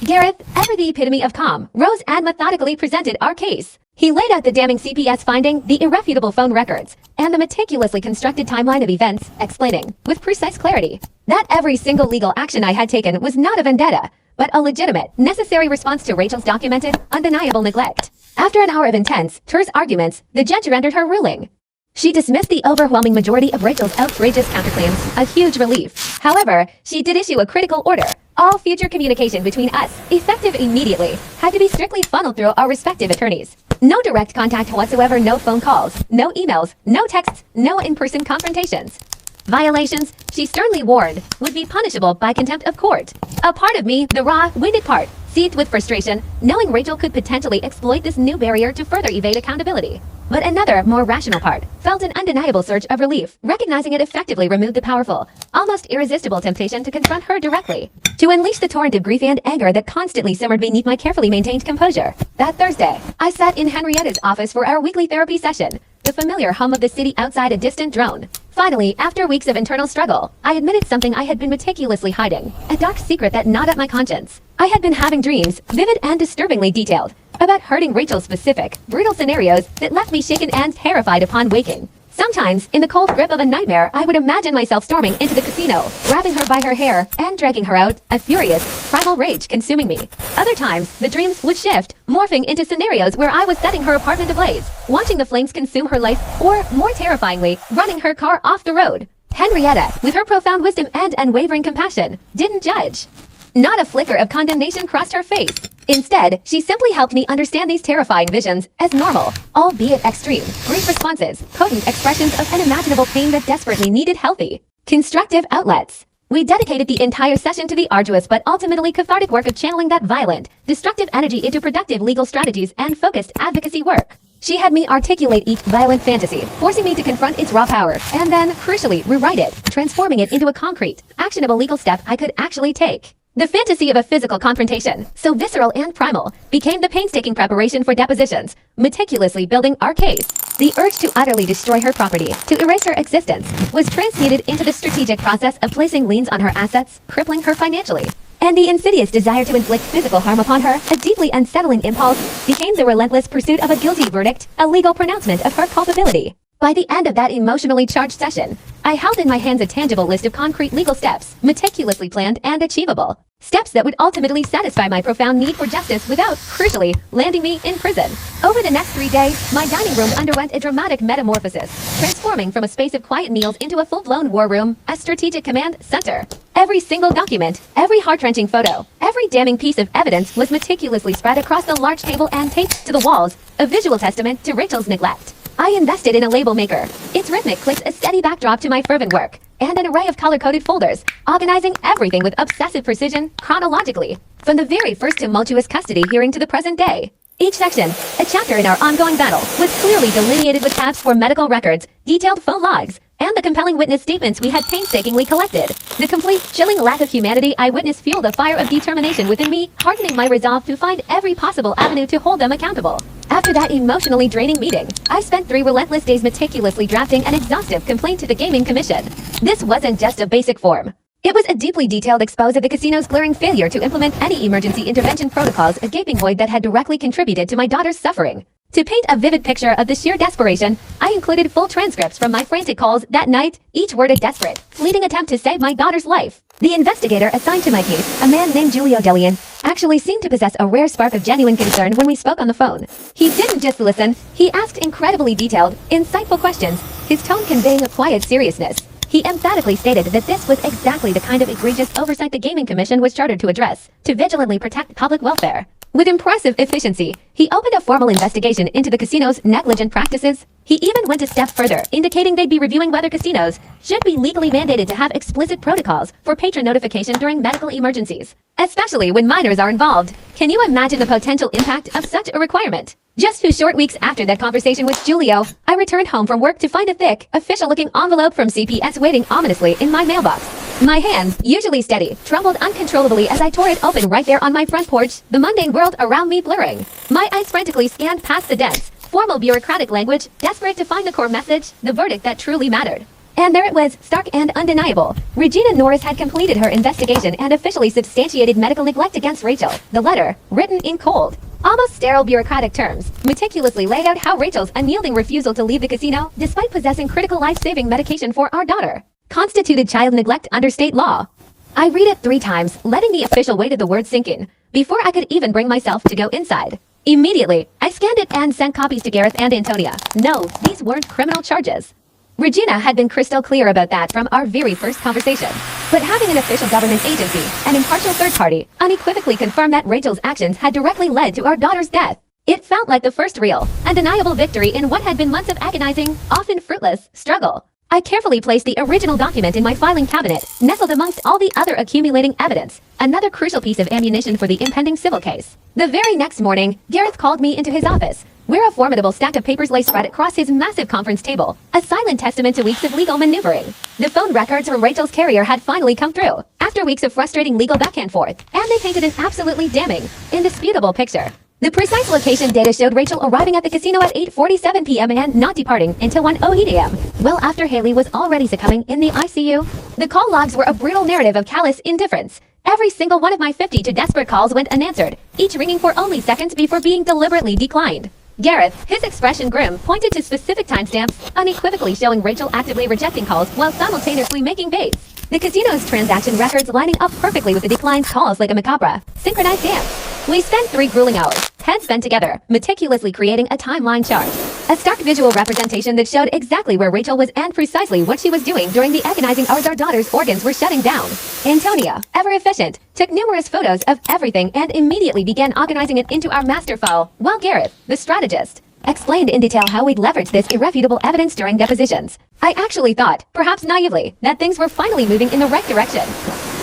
Gareth, ever the epitome of calm, rose and methodically presented our case. He laid out the damning CPS finding, the irrefutable phone records, and the meticulously constructed timeline of events, explaining, with precise clarity, that every single legal action I had taken was not a vendetta, but a legitimate, necessary response to Rachel's documented, undeniable neglect. After an hour of intense, terse arguments, the judge rendered her ruling. She dismissed the overwhelming majority of Rachel's outrageous counterclaims, a huge relief. However, she did issue a critical order. All future communication between us, effective immediately, had to be strictly funneled through our respective attorneys. No direct contact whatsoever, no phone calls, no emails, no texts, no in-person confrontations. Violations, she sternly warned, would be punishable by contempt of court. A part of me, the raw, winded part, seethed with frustration, knowing Rachel could potentially exploit this new barrier to further evade accountability. But another, more rational part, felt an undeniable surge of relief, recognizing it effectively removed the powerful, almost irresistible temptation to confront her directly, to unleash the torrent of grief and anger that constantly simmered beneath my carefully maintained composure. That Thursday, I sat in Henrietta's office for our weekly therapy session, the familiar hum of the city outside a distant drone. Finally, after weeks of internal struggle, I admitted something I had been meticulously hiding, a dark secret that gnawed at my conscience. I had been having dreams, vivid and disturbingly detailed, about hurting Rachel's specific, brutal scenarios that left me shaken and terrified upon waking. Sometimes, in the cold grip of a nightmare, I would imagine myself storming into the casino, grabbing her by her hair, and dragging her out, a furious, primal rage consuming me. Other times, the dreams would shift, morphing into scenarios where I was setting her apartment ablaze, watching the flames consume her life, or, more terrifyingly, running her car off the road. Henrietta, with her profound wisdom and unwavering compassion, didn't judge. Not a flicker of condemnation crossed her face. Instead, she simply helped me understand these terrifying visions as normal, albeit extreme, grief responses, potent expressions of unimaginable pain that desperately needed healthy, constructive outlets. We dedicated the entire session to the arduous but ultimately cathartic work of channeling that violent, destructive energy into productive legal strategies and focused advocacy work. She had me articulate each violent fantasy, forcing me to confront its raw power, and then, crucially, rewrite it, transforming it into a concrete, actionable legal step I could actually take. The fantasy of a physical confrontation, so visceral and primal, became the painstaking preparation for depositions, meticulously building our case. The urge to utterly destroy her property, to erase her existence, was transmuted into the strategic process of placing liens on her assets, crippling her financially. And the insidious desire to inflict physical harm upon her, a deeply unsettling impulse, became the relentless pursuit of a guilty verdict, a legal pronouncement of her culpability. By the end of that emotionally charged session, I held in my hands a tangible list of concrete legal steps, meticulously planned and achievable. Steps that would ultimately satisfy my profound need for justice without, crucially, landing me in prison. Over the next 3 days, my dining room underwent a dramatic metamorphosis, transforming from a space of quiet meals into a full-blown war room, a strategic command center. Every single document, every heart-wrenching photo, every damning piece of evidence was meticulously spread across the large table and taped to the walls, a visual testament to Rachel's neglect. I invested in a label maker. Its rhythmic clicks a steady backdrop to my fervent work, and an array of color-coded folders, organizing everything with obsessive precision, chronologically, from the very first tumultuous custody hearing to the present day. Each section, a chapter in our ongoing battle, was clearly delineated with tabs for medical records, detailed phone logs, and the compelling witness statements we had painstakingly collected. The complete, chilling lack of humanity I witnessed fueled a fire of determination within me, hardening my resolve to find every possible avenue to hold them accountable. After that emotionally draining meeting, I spent 3 relentless days meticulously drafting an exhaustive complaint to the Gaming Commission. This wasn't just a basic form. It was a deeply detailed expose of the casino's glaring failure to implement any emergency intervention protocols, a gaping void that had directly contributed to my daughter's suffering. To paint a vivid picture of the sheer desperation, I included full transcripts from my frantic calls that night, each word a desperate, fleeting attempt to save my daughter's life. The investigator assigned to my case, a man named Giulio Delian, actually seemed to possess a rare spark of genuine concern when we spoke on the phone. He didn't just listen, he asked incredibly detailed, insightful questions, his tone conveying a quiet seriousness. He emphatically stated that this was exactly the kind of egregious oversight the Gaming Commission was chartered to address, to vigilantly protect public welfare. With impressive efficiency, he opened a formal investigation into the casino's negligent practices. He even went a step further, indicating they'd be reviewing whether casinos should be legally mandated to have explicit protocols for patron notification during medical emergencies, especially when minors are involved. Can you imagine the potential impact of such a requirement? Just 2 short weeks after that conversation with Giulio, I returned home from work to find a thick, official-looking envelope from CPS waiting ominously in my mailbox. My hands, usually steady, trembled uncontrollably as I tore it open right there on my front porch, the mundane world around me blurring. My eyes frantically scanned past the dense, formal bureaucratic language, desperate to find the core message, the verdict that truly mattered. And there it was, stark and undeniable. Regina Norris had completed her investigation and officially substantiated medical neglect against Rachel. The letter, written in cold, almost sterile bureaucratic terms, meticulously laid out how Rachel's unyielding refusal to leave the casino, despite possessing critical life-saving medication for our daughter, constituted child neglect under state law. I read it 3 times, letting the official weight of the words sink in, before I could even bring myself to go inside. Immediately, I scanned it and sent copies to Gareth and Antonia. No, these weren't criminal charges. Regina had been crystal clear about that from our very first conversation. But having an official government agency, an impartial third party, unequivocally confirm that Rachel's actions had directly led to our daughter's death, it felt like the first real, undeniable victory in what had been months of agonizing, often fruitless, struggle. I carefully placed the original document in my filing cabinet, nestled amongst all the other accumulating evidence, another crucial piece of ammunition for the impending civil case. The very next morning, Gareth called me into his office, where a formidable stack of papers lay spread across his massive conference table, a silent testament to weeks of legal maneuvering. The phone records from Rachel's carrier had finally come through, after weeks of frustrating legal back and forth, and they painted an absolutely damning, indisputable picture. The precise location data showed Rachel arriving at the casino at 8:47 p.m. and not departing until 1:08 a.m., well after Haley was already succumbing in the ICU. The call logs were a brutal narrative of callous indifference. Every single one of my 52 desperate calls went unanswered, each ringing for only seconds before being deliberately declined. Gareth, his expression grim, pointed to specific timestamps, unequivocally showing Rachel actively rejecting calls while simultaneously making baits. The casino's transaction records lining up perfectly with the declined calls like a macabre, synchronized dance. We spent 3 grueling hours, heads bent together, meticulously creating a timeline chart. A stark visual representation that showed exactly where Rachel was and precisely what she was doing during the agonizing hours our daughter's organs were shutting down. Antonia, ever efficient, took numerous photos of everything and immediately began organizing it into our master file, while Gareth, the strategist, explained in detail how we'd leverage this irrefutable evidence during depositions. I actually thought, perhaps naively, that things were finally moving in the right direction.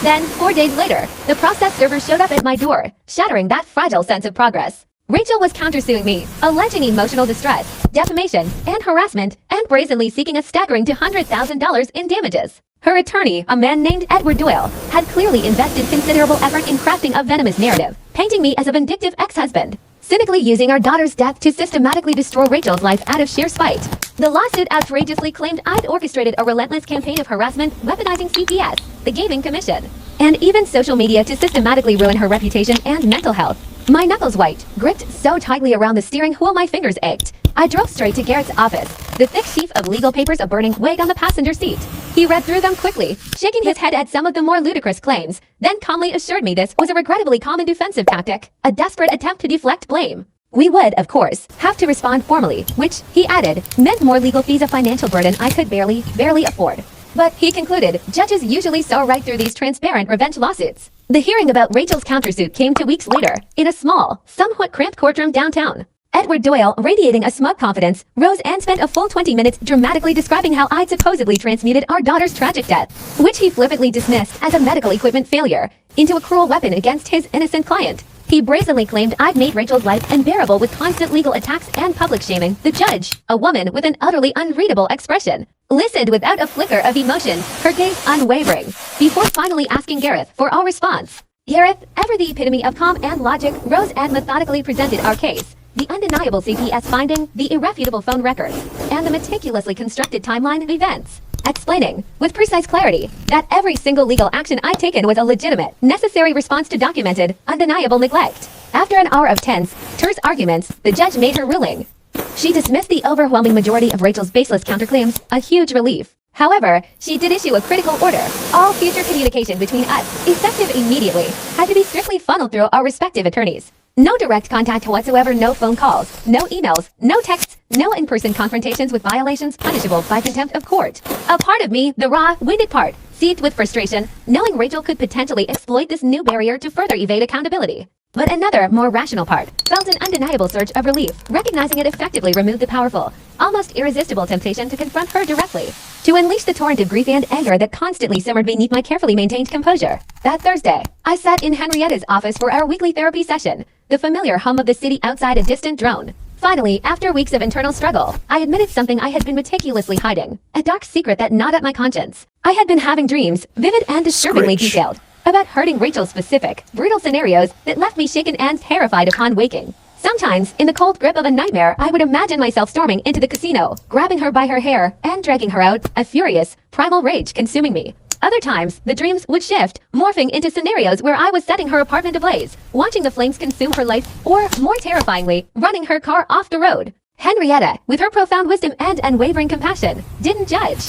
Then, 4 days later, the process server showed up at my door, shattering that fragile sense of progress. Rachel was countersuing me, alleging emotional distress, defamation, and harassment, and brazenly seeking a staggering $200,000 in damages. Her attorney, a man named Edward Doyle, had clearly invested considerable effort in crafting a venomous narrative, painting me as a vindictive ex-husband, cynically using our daughter's death to systematically destroy Rachel's life out of sheer spite. The lawsuit outrageously claimed I'd orchestrated a relentless campaign of harassment, weaponizing CPS, the Gaming Commission, and even social media to systematically ruin her reputation and mental health. My knuckles white, gripped so tightly around the steering wheel my fingers ached. I drove straight to Garrett's office. The thick sheaf of legal papers a burning weighed on the passenger seat. He read through them quickly, shaking his head at some of the more ludicrous claims, then calmly assured me this was a regrettably common defensive tactic, a desperate attempt to deflect blame. We would, of course, have to respond formally, which, he added, meant more legal fees, a financial burden I could barely afford. But, he concluded, judges usually saw right through these transparent revenge lawsuits. The hearing about Rachel's countersuit came 2 weeks later, in a small, somewhat cramped courtroom downtown. Edward Doyle, radiating a smug confidence, rose and spent a full 20 minutes dramatically describing how I'd supposedly transmuted our daughter's tragic death, which he flippantly dismissed as a medical equipment failure, into a cruel weapon against his innocent client. He brazenly claimed I'd made Rachel's life unbearable with constant legal attacks and public shaming. The judge, a woman with an utterly unreadable expression, listened without a flicker of emotion, her gaze unwavering, before finally asking Gareth for our response. Gareth, ever the epitome of calm and logic, rose and methodically presented our case. The undeniable CPS finding, the irrefutable phone records, and the meticulously constructed timeline of events, explaining, with precise clarity, that every single legal action I'd taken was a legitimate, necessary response to documented, undeniable neglect. After an hour of tense, terse arguments, the judge made her ruling. She dismissed the overwhelming majority of Rachel's baseless counterclaims, a huge relief. However, she did issue a critical order. All future communication between us, effective immediately, had to be strictly funneled through our respective attorneys. No direct contact whatsoever, no phone calls, no emails, no texts, no in-person confrontations with violations punishable by contempt of court. A part of me, the raw, winded part, seethed with frustration, knowing Rachel could potentially exploit this new barrier to further evade accountability. But another, more rational part, felt an undeniable surge of relief, recognizing it effectively removed the powerful, almost irresistible temptation to confront her directly, to unleash the torrent of grief and anger that constantly simmered beneath my carefully maintained composure. That Thursday, I sat in Henrietta's office for our weekly therapy session, the familiar hum of the city outside a distant drone. Finally, after weeks of internal struggle, I admitted something I had been meticulously hiding, a dark secret that gnawed at my conscience. I had been having dreams, vivid and disturbingly detailed, about hurting Rachel specific, brutal scenarios that left me shaken and terrified upon waking. Sometimes, in the cold grip of a nightmare, I would imagine myself storming into the casino, grabbing her by her hair, and dragging her out, a furious, primal rage consuming me. Other times, the dreams would shift, morphing into scenarios where I was setting her apartment ablaze, watching the flames consume her life, or, more terrifyingly, running her car off the road. Henrietta, with her profound wisdom and unwavering compassion, didn't judge.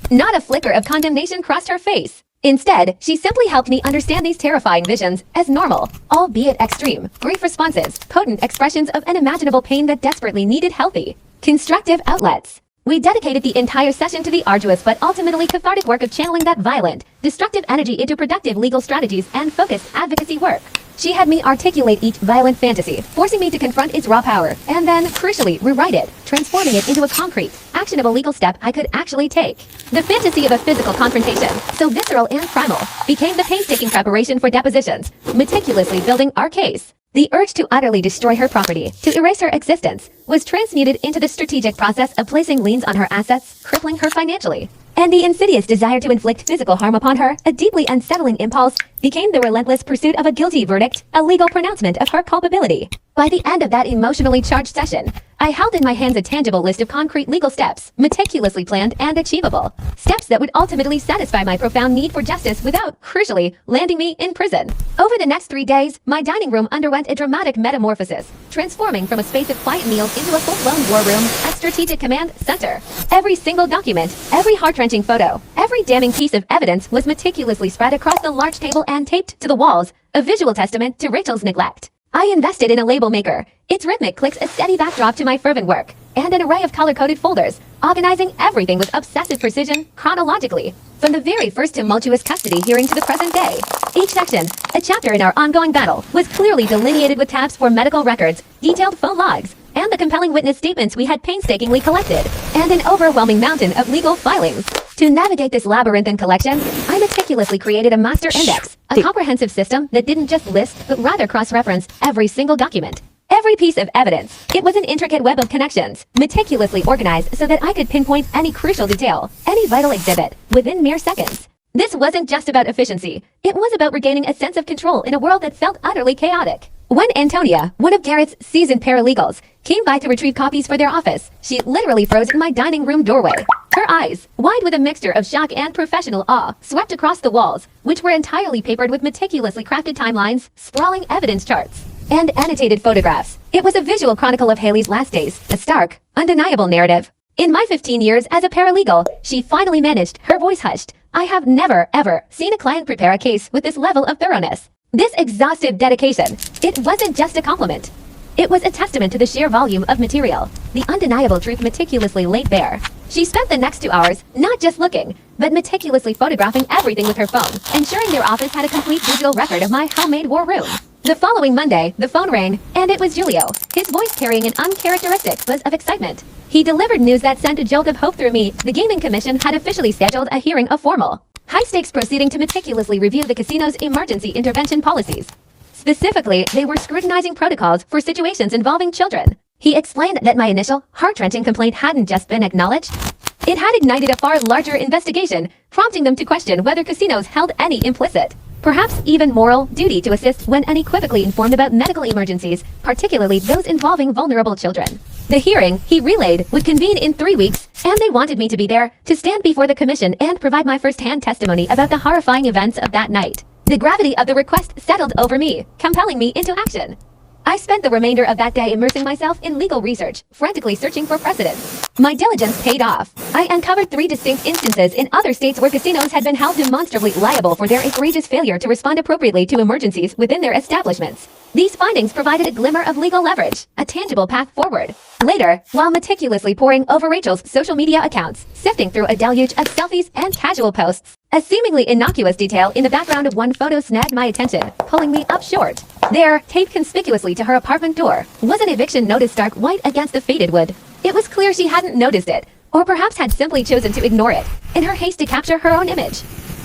Not a flicker of condemnation crossed her face. Instead, she simply helped me understand these terrifying visions as normal, albeit extreme, grief responses, potent expressions of unimaginable pain that desperately needed healthy, constructive outlets. We dedicated the entire session to the arduous but ultimately cathartic work of channeling that violent, destructive energy into productive legal strategies and focused advocacy work. She had me articulate each violent fantasy, forcing me to confront its raw power, and then, crucially, rewrite it, transforming it into a concrete, actionable legal step I could actually take. The fantasy of a physical confrontation, so visceral and primal, became the painstaking preparation for depositions, meticulously building our case. The urge to utterly destroy her property, to erase her existence, was transmuted into the strategic process of placing liens on her assets, crippling her financially. And the insidious desire to inflict physical harm upon her, a deeply unsettling impulse, became the relentless pursuit of a guilty verdict, a legal pronouncement of her culpability. By the end of that emotionally charged session, I held in my hands a tangible list of concrete legal steps, meticulously planned and achievable. Steps that would ultimately satisfy my profound need for justice without, crucially, landing me in prison. Over the next 3 days, my dining room underwent a dramatic metamorphosis, transforming from a space of quiet meals into a full-blown war room, a strategic command center. Every single document, every heart-wrenching photo, every damning piece of evidence was meticulously spread across the large table and taped to the walls, a visual testament to Rachel's neglect. I invested in a label maker. Its rhythmic clicks a steady backdrop to my fervent work, and an array of color-coded folders, organizing everything with obsessive precision, chronologically, from the very first tumultuous custody hearing to the present day. Each section, a chapter in our ongoing battle, was clearly delineated with tabs for medical records, detailed phone logs, and the compelling witness statements we had painstakingly collected, and an overwhelming mountain of legal filings. To navigate this labyrinthine collection, I meticulously created a master index, a comprehensive system that didn't just list, but rather cross-reference every single document, every piece of evidence. It was an intricate web of connections, meticulously organized so that I could pinpoint any crucial detail, any vital exhibit, within mere seconds. This wasn't just about efficiency. It was about regaining a sense of control in a world that felt utterly chaotic. When Antonia, one of Garrett's seasoned paralegals, came by to retrieve copies for their office, she literally froze in my dining room doorway. Her eyes, wide with a mixture of shock and professional awe, swept across the walls, which were entirely papered with meticulously crafted timelines, sprawling evidence charts, and annotated photographs. It was a visual chronicle of Haley's last days, a stark, undeniable narrative. In my 15 years as a paralegal, she finally managed, her voice hushed. I have never, ever seen a client prepare a case with this level of thoroughness. This exhaustive dedication, it wasn't just a compliment. It was a testament to the sheer volume of material, the undeniable truth meticulously laid bare. She spent the next 2 hours, not just looking, but meticulously photographing everything with her phone, ensuring their office had a complete digital record of my homemade war room. The following Monday, the phone rang, and it was Julio, his voice carrying an uncharacteristic buzz of excitement. He delivered news that sent a jolt of hope through me. The Gaming Commission had officially scheduled a hearing of formal, high-stakes proceeding to meticulously review the casino's emergency intervention policies. Specifically, they were scrutinizing protocols for situations involving children. He explained that my initial, heart-wrenching complaint hadn't just been acknowledged. It had ignited a far larger investigation, prompting them to question whether casinos held any implicit, perhaps even moral, duty to assist when unequivocally informed about medical emergencies, particularly those involving vulnerable children. The hearing, he relayed, would convene in 3 weeks, and they wanted me to be there, to stand before the commission and provide my first-hand testimony about the horrifying events of that night. The gravity of the request settled over me, compelling me into action. I spent the remainder of that day immersing myself in legal research, frantically searching for precedents. My diligence paid off. I uncovered 3 distinct instances in other states where casinos had been held demonstrably liable for their egregious failure to respond appropriately to emergencies within their establishments. These findings provided a glimmer of legal leverage, a tangible path forward. Later, while meticulously poring over Rachel's social media accounts, sifting through a deluge of selfies and casual posts, a seemingly innocuous detail in the background of one photo snagged my attention, pulling me up short. There, taped conspicuously to her apartment door, was an eviction notice stark white against the faded wood. It was clear she hadn't noticed it, or perhaps had simply chosen to ignore it, in her haste to capture her own image.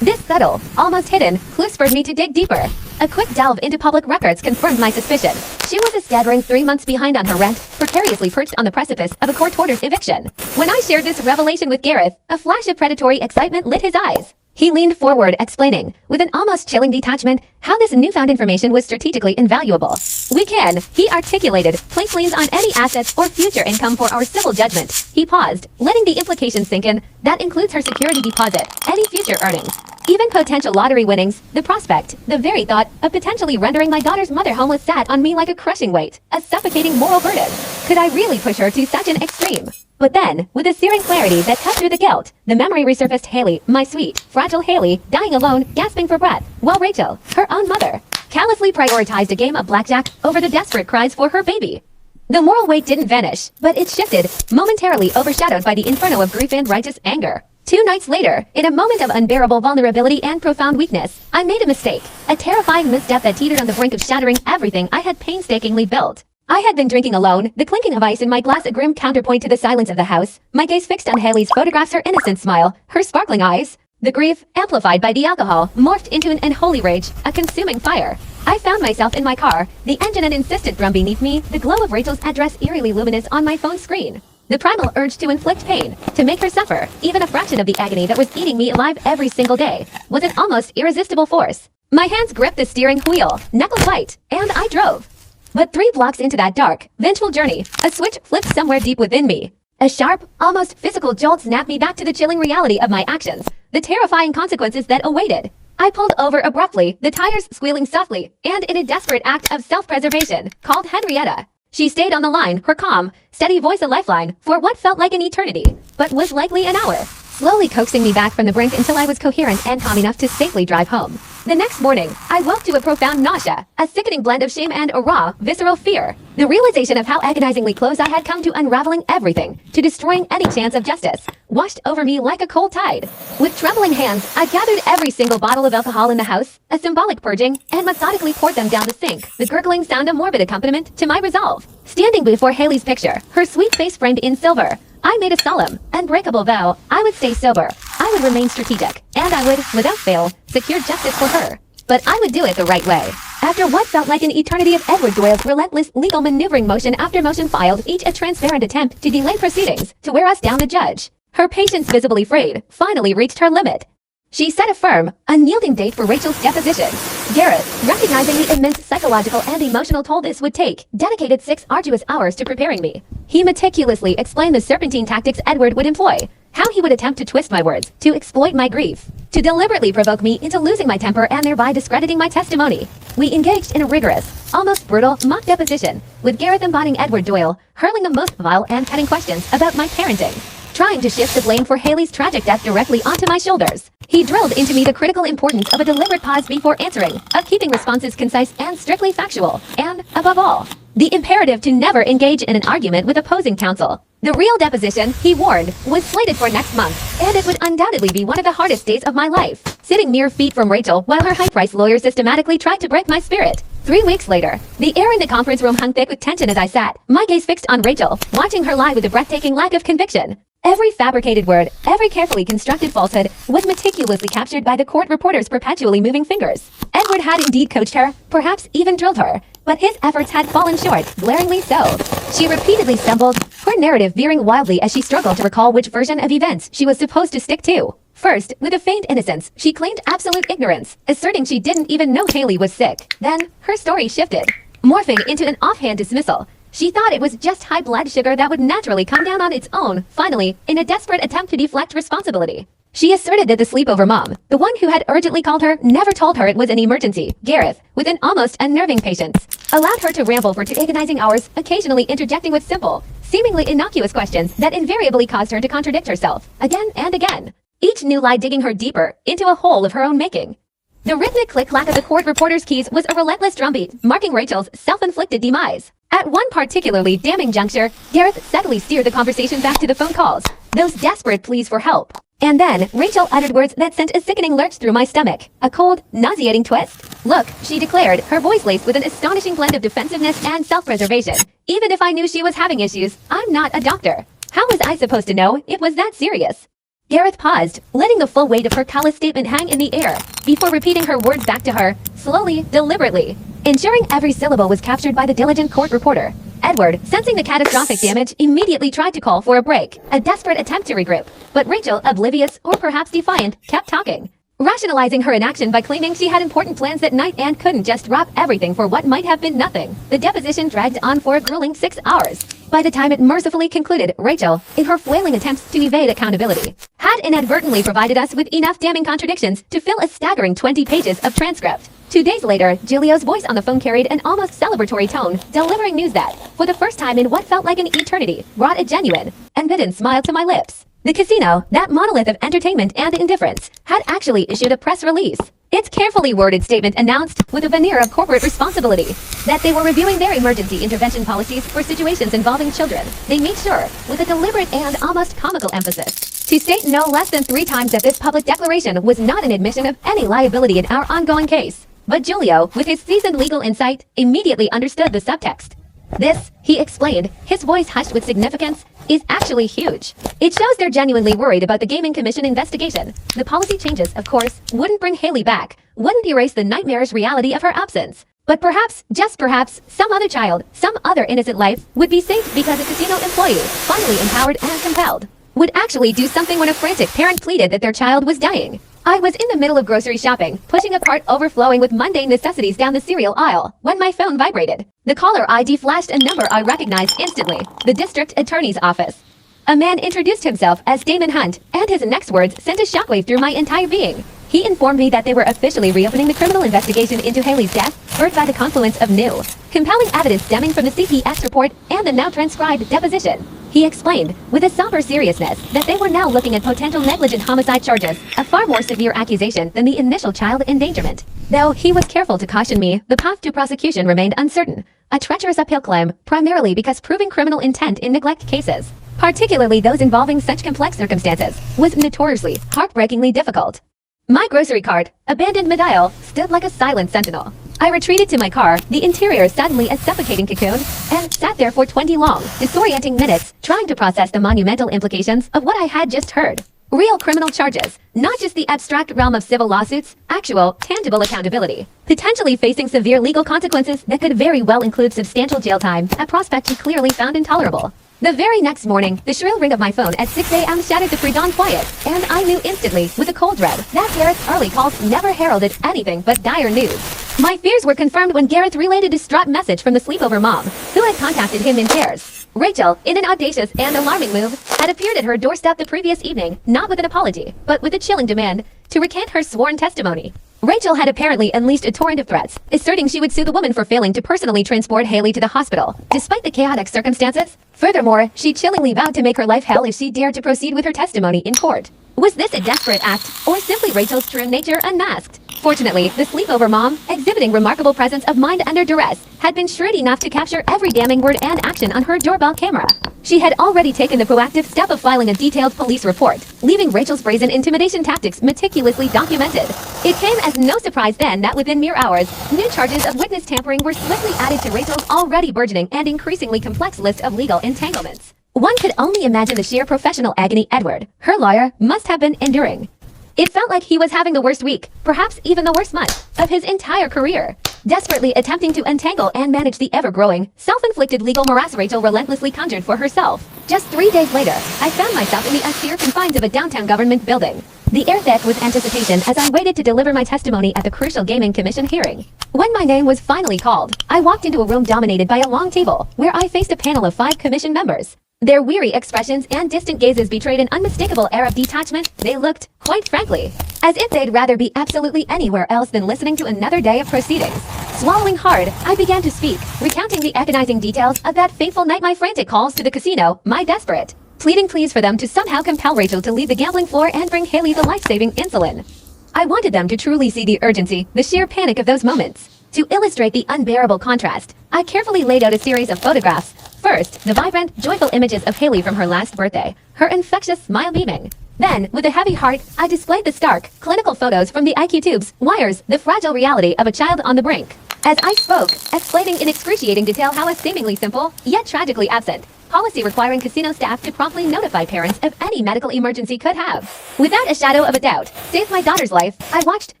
This subtle, almost hidden, clue spurred me to dig deeper. A quick delve into public records confirmed my suspicion. She was a staggering 3 months behind on her rent, precariously perched on the precipice of a court-ordered eviction. When I shared this revelation with Gareth, a flash of predatory excitement lit his eyes. He leaned forward, explaining, with an almost chilling detachment, how this newfound information was strategically invaluable. We can, he articulated, place liens on any assets or future income for our civil judgment. He paused, letting the implications sink in. That includes her security deposit, any future earnings, even potential lottery winnings. The prospect, the very thought, of potentially rendering my daughter's mother homeless sat on me like a crushing weight, a suffocating moral burden. Could I really push her to such an extreme? But then, with a searing clarity that cut through the guilt, the memory resurfaced. Haley, my sweet, fragile Haley, dying alone, gasping for breath, while Rachel, her own mother, callously prioritized a game of blackjack over the desperate cries for her baby. The moral weight didn't vanish, but it shifted, momentarily overshadowed by the inferno of grief and righteous anger. 2 nights later, in a moment of unbearable vulnerability and profound weakness, I made a mistake, a terrifying misstep that teetered on the brink of shattering everything I had painstakingly built. I had been drinking alone, the clinking of ice in my glass a grim counterpoint to the silence of the house, my gaze fixed on Haley's photographs, her innocent smile, her sparkling eyes. The grief, amplified by the alcohol, morphed into an unholy rage, a consuming fire. I found myself in my car, the engine an insistent drum beneath me, the glow of Rachel's address eerily luminous on my phone screen. The primal urge to inflict pain, to make her suffer, even a fraction of the agony that was eating me alive every single day, was an almost irresistible force. My hands gripped the steering wheel, knuckles white, and I drove. But 3 blocks into that dark, vengeful journey, a switch flipped somewhere deep within me. A sharp, almost physical jolt snapped me back to the chilling reality of my actions, the terrifying consequences that awaited. I pulled over abruptly, the tires squealing softly, and in a desperate act of self-preservation, called Henrietta. She stayed on the line, her calm, steady voice a lifeline, for what felt like an eternity, but was likely an hour, slowly coaxing me back from the brink until I was coherent and calm enough to safely drive home. The next morning, I woke to a profound nausea, a sickening blend of shame and a raw, visceral fear. The realization of how agonizingly close I had come to unraveling everything, to destroying any chance of justice, washed over me like a cold tide. With trembling hands, I gathered every single bottle of alcohol in the house, a symbolic purging, and methodically poured them down the sink, the gurgling sound a morbid accompaniment to my resolve. Standing before Haley's picture, her sweet face framed in silver, I made a solemn, unbreakable vow. I would stay sober, I would remain strategic, and I would, without fail, secure justice for her. But I would do it the right way. After what felt like an eternity of Edward Doyle's relentless legal maneuvering, motion after motion filed, each a transparent attempt to delay proceedings, to wear us down, the judge, her patience visibly frayed, finally reached her limit. She set a firm, unyielding date for Rachel's deposition. Gareth, recognizing the immense psychological and emotional toll this would take, dedicated 6 arduous hours to preparing me. He meticulously explained the serpentine tactics Edward would employ, how he would attempt to twist my words, to exploit my grief, to deliberately provoke me into losing my temper and thereby discrediting my testimony. We engaged in a rigorous, almost brutal, mock deposition, with Gareth embodying Edward Doyle, hurling the most vile and cutting questions about my parenting, trying to shift the blame for Haley's tragic death directly onto my shoulders. He drilled into me the critical importance of a deliberate pause before answering, of keeping responses concise and strictly factual, and, above all, the imperative to never engage in an argument with opposing counsel. The real deposition, he warned, was slated for next month, and it would undoubtedly be one of the hardest days of my life, sitting mere feet from Rachel while her high-priced lawyer systematically tried to break my spirit. 3 weeks later, the air in the conference room hung thick with tension as I sat, my gaze fixed on Rachel, watching her lie with a breathtaking lack of conviction. Every fabricated word, every carefully constructed falsehood, was meticulously captured by the court reporter's perpetually moving fingers. Edward had indeed coached her, perhaps even drilled her, but his efforts had fallen short, glaringly so. She repeatedly stumbled, her narrative veering wildly as she struggled to recall which version of events she was supposed to stick to. First, with a feigned innocence, she claimed absolute ignorance, asserting she didn't even know Haley was sick. Then, her story shifted, morphing into an offhand dismissal. She thought it was just high blood sugar that would naturally come down on its own, finally, in a desperate attempt to deflect responsibility. She asserted that the sleepover mom, the one who had urgently called her, never told her it was an emergency. Gareth, with an almost unnerving patience, allowed her to ramble for 2 agonizing hours, occasionally interjecting with simple, seemingly innocuous questions that invariably caused her to contradict herself, again and again. Each new lie digging her deeper into a hole of her own making. The rhythmic click-clack of the court reporter's keys was a relentless drumbeat, marking Rachel's self-inflicted demise. At one particularly damning juncture, Gareth subtly steered the conversation back to the phone calls, those desperate pleas for help. And then, Rachel uttered words that sent a sickening lurch through my stomach, a cold, nauseating twist. Look, she declared, her voice laced with an astonishing blend of defensiveness and self-preservation. Even if I knew she was having issues, I'm not a doctor. How was I supposed to know it was that serious? Gareth paused, letting the full weight of her callous statement hang in the air, before repeating her words back to her, slowly, deliberately, ensuring every syllable was captured by the diligent court reporter. Edward, sensing the catastrophic damage, immediately tried to call for a break, a desperate attempt to regroup. But Rachel, oblivious or perhaps defiant, kept talking, rationalizing her inaction by claiming she had important plans that night and couldn't just drop everything for what might have been nothing. The deposition dragged on for a grueling 6 hours. By the time it mercifully concluded, Rachel, in her flailing attempts to evade accountability, had inadvertently provided us with enough damning contradictions to fill a staggering 20 pages of transcript. 2 days later, Giulio's voice on the phone carried an almost celebratory tone, delivering news that, for the first time in what felt like an eternity, brought a genuine, unbidden smile to my lips. The casino, that monolith of entertainment and indifference, had actually issued a press release. Its carefully worded statement announced, with a veneer of corporate responsibility, that they were reviewing their emergency intervention policies for situations involving children. They made sure, with a deliberate and almost comical emphasis, to state no less than 3 times that this public declaration was not an admission of any liability in our ongoing case. But Giulio, with his seasoned legal insight, immediately understood the subtext. This, he explained, his voice hushed with significance, is actually huge. It shows they're genuinely worried about the Gaming Commission investigation. The policy changes, of course, wouldn't bring Haley back, wouldn't erase the nightmarish reality of her absence. But perhaps, just perhaps, some other child, some other innocent life, would be saved because a casino employee, finally empowered and compelled, would actually do something when a frantic parent pleaded that their child was dying. I was in the middle of grocery shopping, pushing a cart overflowing with mundane necessities down the cereal aisle, when my phone vibrated. The caller ID flashed a number I recognized instantly, the district attorney's office. A man introduced himself as Damon Hunt, and his next words sent a shockwave through my entire being. He informed me that they were officially reopening the criminal investigation into Haley's death, spurred by the confluence of new, compelling evidence stemming from the CPS report and the now transcribed deposition. He explained, with a somber seriousness, that they were now looking at potential negligent homicide charges, a far more severe accusation than the initial child endangerment. Though he was careful to caution me, the path to prosecution remained uncertain, a treacherous uphill climb, primarily because proving criminal intent in neglect cases, particularly those involving such complex circumstances, was notoriously, heartbreakingly difficult. My grocery cart, abandoned mid-aisle, stood like a silent sentinel. I retreated to my car, the interior suddenly a suffocating cocoon, and sat there for 20 long, disorienting minutes, trying to process the monumental implications of what I had just heard. Real criminal charges, not just the abstract realm of civil lawsuits, actual, tangible accountability, potentially facing severe legal consequences that could very well include substantial jail time, a prospect he clearly found intolerable. The very next morning, the shrill ring of my phone at 6 a.m. shattered the pre-dawn quiet, and I knew instantly, with a cold dread, that Gareth's early calls never heralded anything but dire news. My fears were confirmed when Gareth relayed a distraught message from the sleepover mom, who had contacted him in pairs. Rachel, in an audacious and alarming move, had appeared at her doorstep the previous evening, not with an apology, but with a chilling demand to recant her sworn testimony. Rachel had apparently unleashed a torrent of threats, asserting she would sue the woman for failing to personally transport Haley to the hospital, despite the chaotic circumstances. Furthermore, she chillingly vowed to make her life hell if she dared to proceed with her testimony in court. Was this a desperate act, or simply Rachel's true nature unmasked? Fortunately, the sleepover mom, exhibiting remarkable presence of mind under duress, had been shrewd enough to capture every damning word and action on her doorbell camera. She had already taken the proactive step of filing a detailed police report, leaving Rachel's brazen intimidation tactics meticulously documented. It came as no surprise then that within mere hours, new charges of witness tampering were swiftly added to Rachel's already burgeoning and increasingly complex list of legal entanglements. One could only imagine the sheer professional agony Edward, her lawyer, must have been enduring. It felt like he was having the worst week, perhaps even the worst month, of his entire career, desperately attempting to untangle and manage the ever-growing, self-inflicted legal morass Rachel relentlessly conjured for herself. Just 3 days later, I found myself in the austere confines of a downtown government building, the air thick with anticipation as I waited to deliver my testimony at the crucial Gaming Commission hearing. When my name was finally called, I walked into a room dominated by a long table, where I faced a panel of 5 commission members. Their weary expressions and distant gazes betrayed an unmistakable air of detachment. They looked, quite frankly, as if they'd rather be absolutely anywhere else than listening to another day of proceedings. Swallowing hard, I began to speak, recounting the agonizing details of that fateful night, my frantic calls to the casino, my desperate, pleading pleas for them to somehow compel Rachel to leave the gambling floor and bring Haley the life-saving insulin. I wanted them to truly see the urgency, the sheer panic of those moments. To illustrate the unbearable contrast, I carefully laid out a series of photographs. First, the vibrant, joyful images of Haley from her last birthday, her infectious smile beaming. Then, with a heavy heart, I displayed the stark, clinical photos from the IQ tubes, wires, the fragile reality of a child on the brink. As I spoke, explaining in excruciating detail how a seemingly simple, yet tragically absent, policy requiring casino staff to promptly notify parents of any medical emergency could have, without a shadow of a doubt, saved my daughter's life, I watched,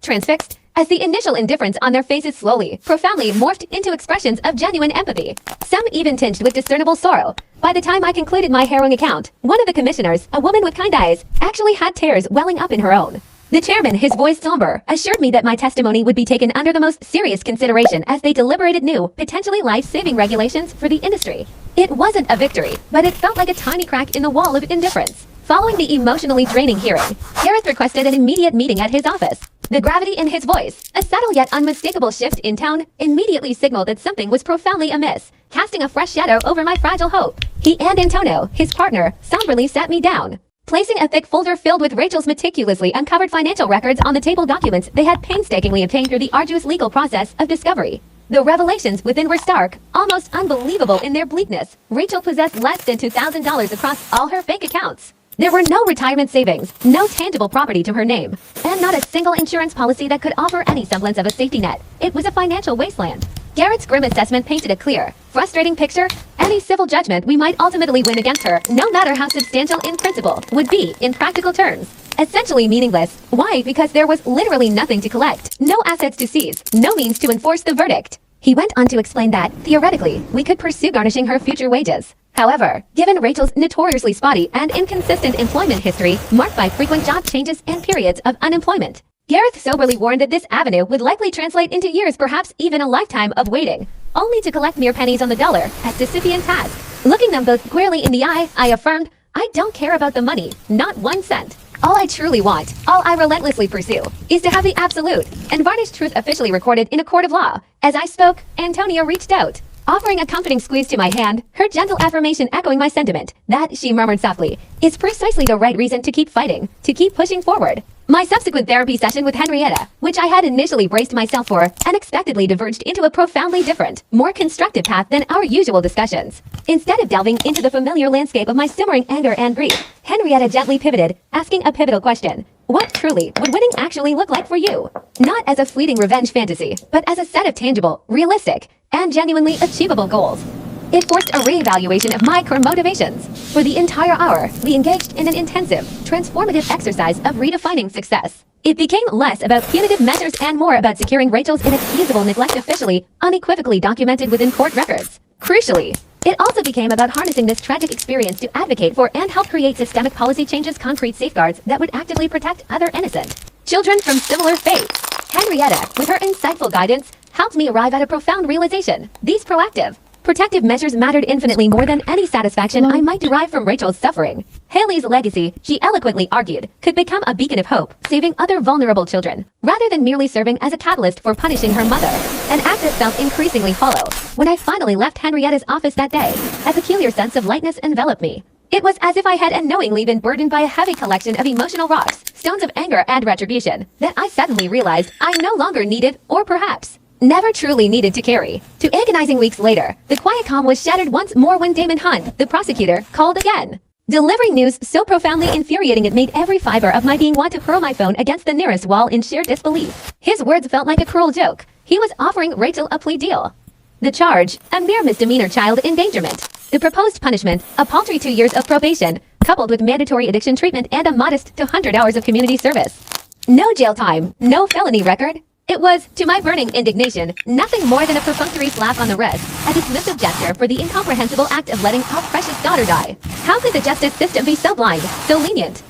transfixed, as the initial indifference on their faces slowly, profoundly morphed into expressions of genuine empathy, some even tinged with discernible sorrow. By the time I concluded my harrowing account, one of the commissioners, a woman with kind eyes, actually had tears welling up in her own. The chairman, his voice somber, assured me that my testimony would be taken under the most serious consideration as they deliberated new, potentially life-saving regulations for the industry. It wasn't a victory, but it felt like a tiny crack in the wall of indifference. Following the emotionally draining hearing, Gareth requested an immediate meeting at his office. The gravity in his voice, a subtle yet unmistakable shift in tone, immediately signaled that something was profoundly amiss, casting a fresh shadow over my fragile hope. He and Antonio, his partner, somberly sat me down, placing a thick folder filled with Rachel's meticulously uncovered financial records on the table, documents they had painstakingly obtained through the arduous legal process of discovery. The revelations within were stark, almost unbelievable in their bleakness. Rachel possessed less than $2,000 across all her bank accounts. There were no retirement savings, no tangible property to her name, and not a single insurance policy that could offer any semblance of a safety net. It was a financial wasteland. Garrett's grim assessment painted a clear, frustrating picture. Any civil judgment we might ultimately win against her, no matter how substantial in principle, would be, in practical terms, essentially meaningless. Why? Because there was literally nothing to collect, no assets to seize, no means to enforce the verdict. He went on to explain that, theoretically, we could pursue garnishing her future wages. However, given Rachel's notoriously spotty and inconsistent employment history, marked by frequent job changes and periods of unemployment, Gareth soberly warned that this avenue would likely translate into years, perhaps even a lifetime of waiting, only to collect mere pennies on the dollar, a Sisyphean task. Looking them both squarely in the eye, I affirmed, I don't care about the money, not 1 cent. All I truly want, all I relentlessly pursue, is to have the absolute, unvarnished truth officially recorded in a court of law. As I spoke, Antonia reached out, offering a comforting squeeze to my hand, her gentle affirmation echoing my sentiment. That, she murmured softly, is precisely the right reason to keep fighting, to keep pushing forward. My subsequent therapy session with Henrietta, which I had initially braced myself for, unexpectedly diverged into a profoundly different, more constructive path than our usual discussions. Instead of delving into the familiar landscape of my simmering anger and grief, Henrietta gently pivoted, asking a pivotal question. What truly would winning actually look like for you? Not as a fleeting revenge fantasy, but as a set of tangible, realistic, and genuinely achievable goals. It forced a reevaluation of my core motivations. For the entire hour, we engaged in an intensive, transformative exercise of redefining success. It became less about punitive measures and more about securing Rachel's inexcusable neglect officially, unequivocally documented within court records. Crucially, it also became about harnessing this tragic experience to advocate for and help create systemic policy changes, concrete safeguards that would actively protect other innocent children from similar fates. Henrietta, with her insightful guidance, helped me arrive at a profound realization. These proactive, protective measures mattered infinitely more than any satisfaction I might derive from Rachel's suffering. Haley's legacy, she eloquently argued, could become a beacon of hope, saving other vulnerable children, rather than merely serving as a catalyst for punishing her mother. An act that felt increasingly hollow. When I finally left Henrietta's office that day, a peculiar sense of lightness enveloped me. It was as if I had unknowingly been burdened by a heavy collection of emotional rocks, stones of anger and retribution, that I suddenly realized I no longer needed, or perhaps never truly needed to carry. 2 agonizing weeks later, the quiet calm was shattered once more when Damon Hunt, the prosecutor, called again, delivering news so profoundly infuriating it made every fiber of my being want to hurl my phone against the nearest wall in sheer disbelief. His words felt like a cruel joke. He was offering Rachel a plea deal. The charge, a mere misdemeanor child endangerment. The proposed punishment, a paltry 2 years of probation, coupled with mandatory addiction treatment and a modest 200 hours of community service. No jail time, no felony record. It was, to my burning indignation, nothing more than a perfunctory slap on the wrist, a dismissive gesture for the incomprehensible act of letting our precious daughter die. How could the justice system be so blind, so lenient?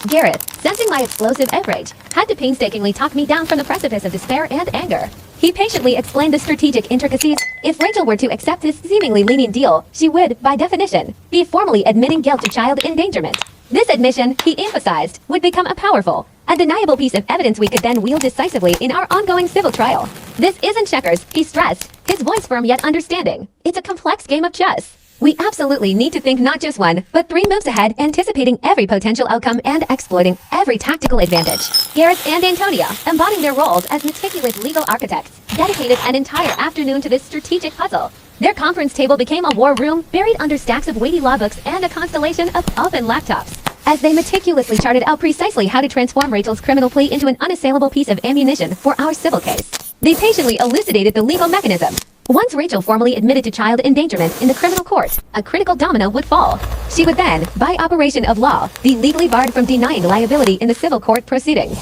Gareth, sensing my explosive outrage, had to painstakingly talk me down from the precipice of despair and anger. He patiently explained the strategic intricacies. If Rachel were to accept this seemingly lenient deal, she would, by definition, be formally admitting guilt to child endangerment. This admission, he emphasized, would become a powerful, undeniable piece of evidence we could then wield decisively in our ongoing civil trial. This isn't checkers, he stressed, his voice firm yet understanding. It's a complex game of chess. We absolutely need to think not just one, but 3 moves ahead, anticipating every potential outcome and exploiting every tactical advantage. Gareth and Antonia, embodying their roles as meticulous legal architects, dedicated an entire afternoon to this strategic puzzle. Their conference table became a war room buried under stacks of weighty law books and a constellation of open laptops. As they meticulously charted out precisely how to transform Rachel's criminal plea into an unassailable piece of ammunition for our civil case, they patiently elucidated the legal mechanism. Once Rachel formally admitted to child endangerment in the criminal court, a critical domino would fall. She would then, by operation of law, be legally barred from denying liability in the civil court proceedings.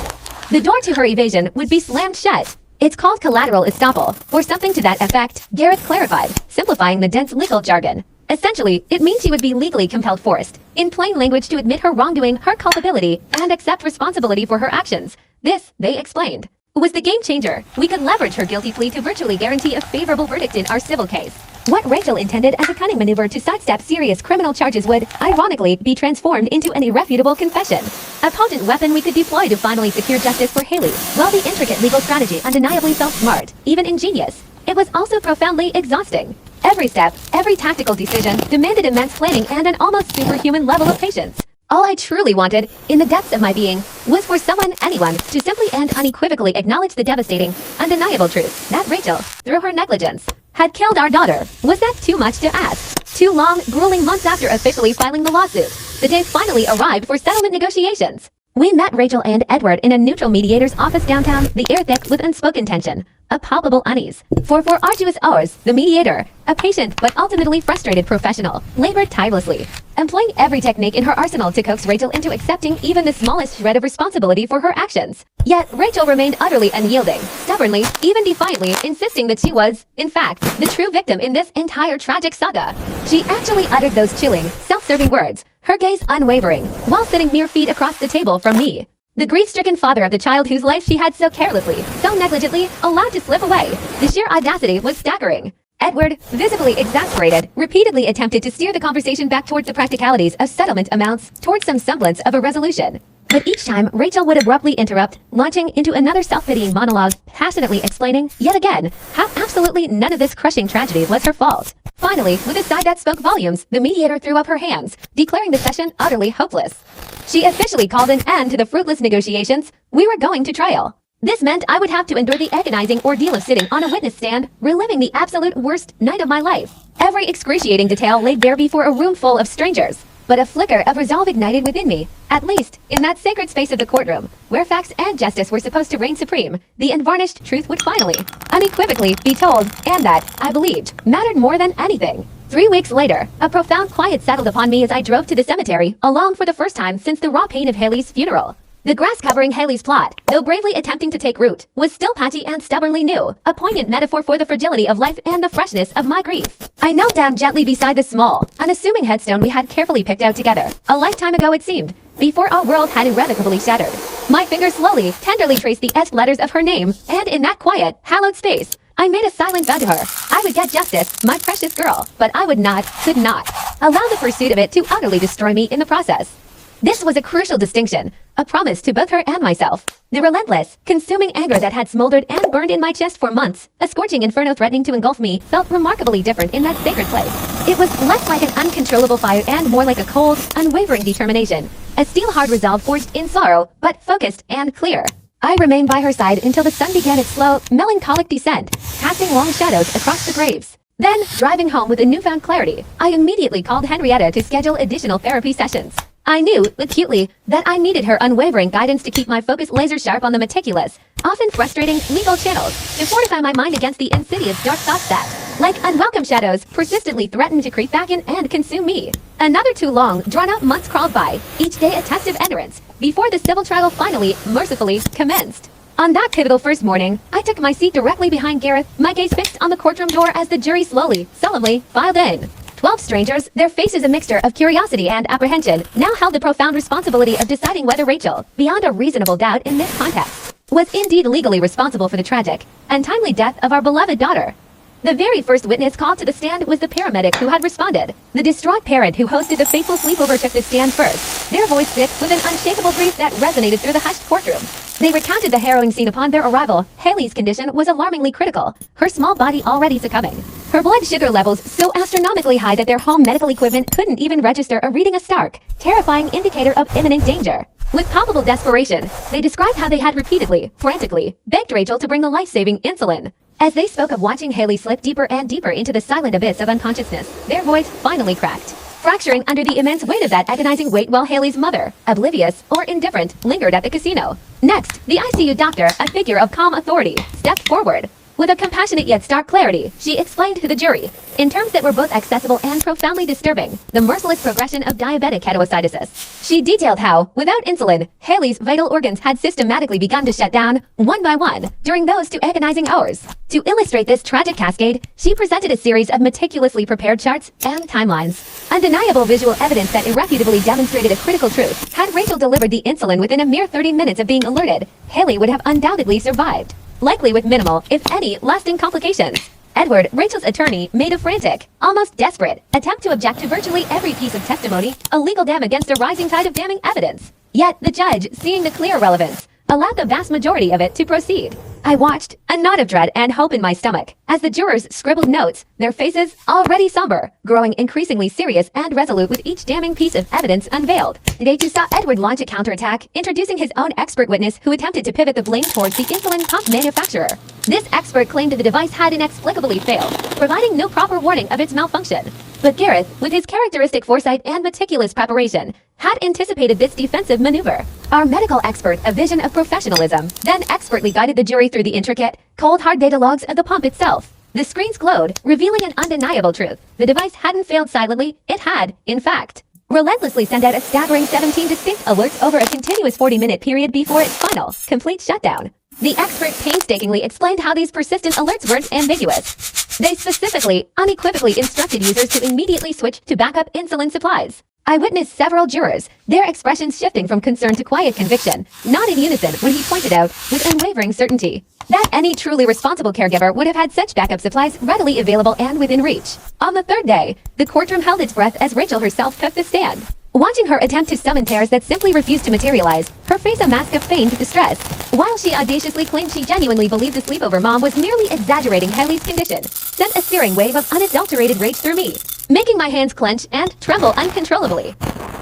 The door to her evasion would be slammed shut. It's called collateral estoppel, or something to that effect, Gareth clarified, simplifying the dense legal jargon. Essentially, it means she would be legally compelled forced, in plain language, to admit her wrongdoing, her culpability, and accept responsibility for her actions. This, they explained, was the game changer. We could leverage her guilty plea to virtually guarantee a favorable verdict in our civil case. What Rachel intended as a cunning maneuver to sidestep serious criminal charges would, ironically, be transformed into an irrefutable confession. A potent weapon we could deploy to finally secure justice for Haley. While the intricate legal strategy undeniably felt smart, even ingenious, it was also profoundly exhausting. Every step, every tactical decision, demanded immense planning and an almost superhuman level of patience. All I truly wanted, in the depths of my being, was for someone, anyone, to simply and unequivocally acknowledge the devastating, undeniable truth that Rachel, through her negligence, had killed our daughter. Was that too much to ask? 2 long, grueling months after officially filing the lawsuit, the day finally arrived for settlement negotiations. We met Rachel and Edward in a neutral mediator's office downtown, the air thick with unspoken tension, a palpable unease. For 4 arduous hours, the mediator, a patient but ultimately frustrated professional, labored tirelessly, employing every technique in her arsenal to coax Rachel into accepting even the smallest shred of responsibility for her actions. Yet, Rachel remained utterly unyielding, stubbornly, even defiantly, insisting that she was, in fact, the true victim in this entire tragic saga. She actually uttered those chilling, self-serving words, her gaze unwavering, while sitting mere feet across the table from me. The grief-stricken father of the child whose life she had so carelessly, so negligently, allowed to slip away. The sheer audacity was staggering. Edward, visibly exasperated, repeatedly attempted to steer the conversation back towards the practicalities of settlement amounts, towards some semblance of a resolution. But each time, Rachel would abruptly interrupt, launching into another self-pitying monologue, passionately explaining, yet again, how absolutely none of this crushing tragedy was her fault. Finally, with a sigh that spoke volumes, the mediator threw up her hands, declaring the session utterly hopeless. She officially called an end to the fruitless negotiations. We were going to trial. This meant I would have to endure the agonizing ordeal of sitting on a witness stand, reliving the absolute worst night of my life. Every excruciating detail laid bare before a room full of strangers. But a flicker of resolve ignited within me, at least, in that sacred space of the courtroom, where facts and justice were supposed to reign supreme. The unvarnished truth would finally, unequivocally, be told, and that, I believed, mattered more than anything. 3 weeks later, a profound quiet settled upon me as I drove to the cemetery, alone for the first time since the raw pain of Haley's funeral. The grass covering Haley's plot, though bravely attempting to take root, was still patchy and stubbornly new, a poignant metaphor for the fragility of life and the freshness of my grief. I knelt down gently beside the small, unassuming headstone we had carefully picked out together, a lifetime ago it seemed, before our world had irrevocably shattered. My fingers slowly, tenderly traced the etched letters of her name, and in that quiet, hallowed space, I made a silent vow to her. I would get justice, my precious girl, but I would not, could not, allow the pursuit of it to utterly destroy me in the process. This was a crucial distinction, a promise to both her and myself. The relentless, consuming anger that had smoldered and burned in my chest for months, a scorching inferno threatening to engulf me, felt remarkably different in that sacred place. It was less like an uncontrollable fire and more like a cold, unwavering determination, a steel-hard resolve forged in sorrow, but focused and clear. I remained by her side until the sun began its slow, melancholic descent, casting long shadows across the graves. Then, driving home with a newfound clarity, I immediately called Henrietta to schedule additional therapy sessions. I knew, acutely, that I needed her unwavering guidance to keep my focus laser-sharp on the meticulous, often frustrating, legal channels, to fortify my mind against the insidious dark thoughts that, like unwelcome shadows, persistently threatened to creep back in and consume me. Another 2 long, drawn-out months crawled by, each day a test of endurance, before the civil trial finally, mercifully, commenced. On that pivotal first morning, I took my seat directly behind Gareth, my gaze fixed on the courtroom door as the jury slowly, solemnly, filed in. 12 strangers, their faces a mixture of curiosity and apprehension, now held the profound responsibility of deciding whether Rachel, beyond a reasonable doubt in this context, was indeed legally responsible for the tragic and timely death of our beloved daughter. The very first witness called to the stand was the paramedic who had responded. The distraught parent who hosted the fateful sleepover took the stand first, their voice thick with an unshakable grief that resonated through the hushed courtroom. They recounted the harrowing scene upon their arrival. Haley's condition was alarmingly critical, her small body already succumbing. Her blood sugar levels so astronomically high that their home medical equipment couldn't even register a reading, a stark, terrifying indicator of imminent danger. With palpable desperation, they described how they had repeatedly, frantically, begged Rachel to bring the life-saving insulin. As they spoke of watching Haley slip deeper and deeper into the silent abyss of unconsciousness, their voice finally cracked, fracturing under the immense weight of that agonizing weight while Haley's mother, oblivious or indifferent, lingered at the casino. Next, the ICU doctor, a figure of calm authority, stepped forward. With a compassionate yet stark clarity, she explained to the jury, in terms that were both accessible and profoundly disturbing, the merciless progression of diabetic ketoacidosis. She detailed how, without insulin, Haley's vital organs had systematically begun to shut down, one by one, during those 2 agonizing hours. To illustrate this tragic cascade, she presented a series of meticulously prepared charts and timelines. Undeniable visual evidence that irrefutably demonstrated a critical truth. Had Rachel delivered the insulin within a mere 30 minutes of being alerted, Haley would have undoubtedly survived, likely with minimal, if any, lasting complications. Edward, Rachel's attorney, made a frantic, almost desperate, attempt to object to virtually every piece of testimony, a legal dam against a rising tide of damning evidence. Yet, the judge, seeing the clear relevance, allowed the vast majority of it to proceed. I watched, a knot of dread and hope in my stomach, as the jurors scribbled notes, their faces already somber, growing increasingly serious and resolute with each damning piece of evidence unveiled. They too saw Edward launch a counterattack, introducing his own expert witness who attempted to pivot the blame towards the insulin pump manufacturer. This expert claimed the device had inexplicably failed, providing no proper warning of its malfunction. But Gareth, with his characteristic foresight and meticulous preparation, had anticipated this defensive maneuver. Our medical expert, a vision of professionalism, then expertly guided the jury through the intricate, cold hard data logs of the pump itself. The screens glowed, revealing an undeniable truth. The device hadn't failed silently, it had, in fact, relentlessly sent out a staggering 17 distinct alerts over a continuous 40-minute period before its final, complete shutdown. The expert painstakingly explained how these persistent alerts weren't ambiguous. They specifically, unequivocally instructed users to immediately switch to backup insulin supplies. I witnessed several jurors, their expressions shifting from concern to quiet conviction, not in unison when he pointed out, with unwavering certainty, that any truly responsible caregiver would have had such backup supplies readily available and within reach. On the third day, the courtroom held its breath as Rachel herself took the stand. Watching her attempt to summon tears that simply refused to materialize, her face a mask of feigned distress. While she audaciously claimed she genuinely believed the sleepover mom was merely exaggerating Haley's condition, sent a searing wave of unadulterated rage through me, making my hands clench and tremble uncontrollably.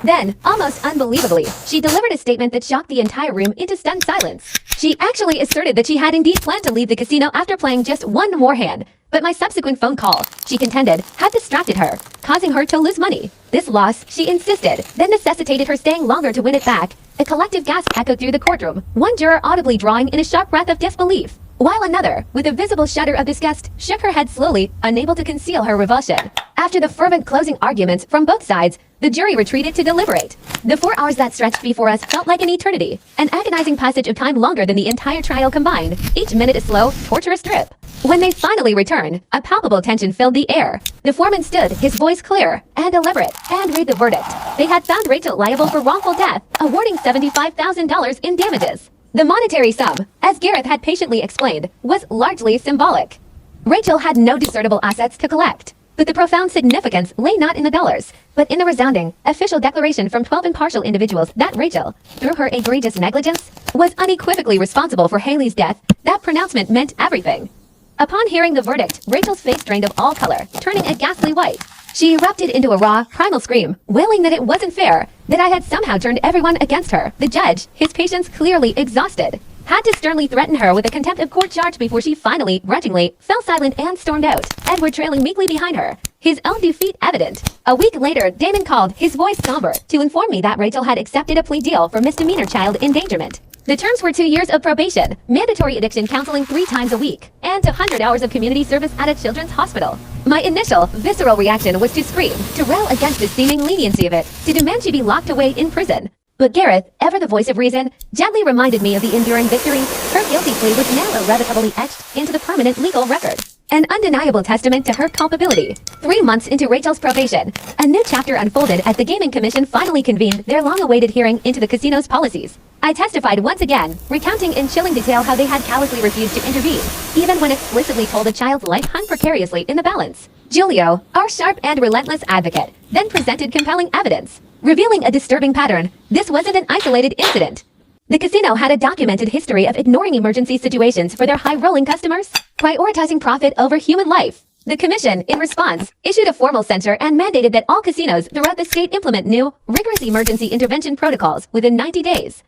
Then, almost unbelievably, she delivered a statement that shocked the entire room into stunned silence. She actually asserted that she had indeed planned to leave the casino after playing just one more hand, but my subsequent phone call, she contended, had distracted her, causing her to lose money. This loss, she insisted, then necessitated her staying longer to win it back. A collective gasp echoed through the courtroom, one juror audibly drawing in a sharp breath of disbelief, while another, with a visible shudder of disgust, shook her head slowly, unable to conceal her revulsion. After the fervent closing arguments from both sides, the jury retreated to deliberate. The 4 hours that stretched before us felt like an eternity, an agonizing passage of time longer than the entire trial combined, each minute a slow, torturous trip. When they finally returned, a palpable tension filled the air. The foreman stood, his voice clear and deliberate, and read the verdict. They had found Rachel liable for wrongful death, awarding $75,000 in damages. The monetary sum, as Gareth had patiently explained, was largely symbolic. Rachel had no discernible assets to collect. But the profound significance lay not in the dollars, but in the resounding, official declaration from 12 impartial individuals that Rachel, through her egregious negligence, was unequivocally responsible for Haley's death. That pronouncement meant everything. Upon hearing the verdict, Rachel's face drained of all color, turning a ghastly white. She erupted into a raw, primal scream, wailing that it wasn't fair, that I had somehow turned everyone against her. The judge, his patience clearly exhausted, had to sternly threaten her with a contempt of court charge before she finally, grudgingly, fell silent and stormed out, Edward trailing meekly behind her, his own defeat evident. A week later, Damon called, his voice somber, to inform me that Rachel had accepted a plea deal for misdemeanor child endangerment. The terms were 2 years of probation, mandatory addiction counseling 3 times a week, and 100 hours of community service at a children's hospital. My initial, visceral reaction was to scream, to rail against the seeming leniency of it, to demand she be locked away in prison. But Gareth, ever the voice of reason, gently reminded me of the enduring victory. Her guilty plea was now irrevocably etched into the permanent legal record. An undeniable testament to her culpability. 3 months into Rachel's probation, a new chapter unfolded as the Gaming Commission finally convened their long-awaited hearing into the casino's policies. I testified once again, recounting in chilling detail how they had callously refused to intervene, even when explicitly told a child's life hung precariously in the balance. Julio, our sharp and relentless advocate, then presented compelling evidence, revealing a disturbing pattern. This wasn't an isolated incident. The casino had a documented history of ignoring emergency situations for their high-rolling customers, prioritizing profit over human life. The commission, in response, issued a formal censure and mandated that all casinos throughout the state implement new, rigorous emergency intervention protocols within 90 days.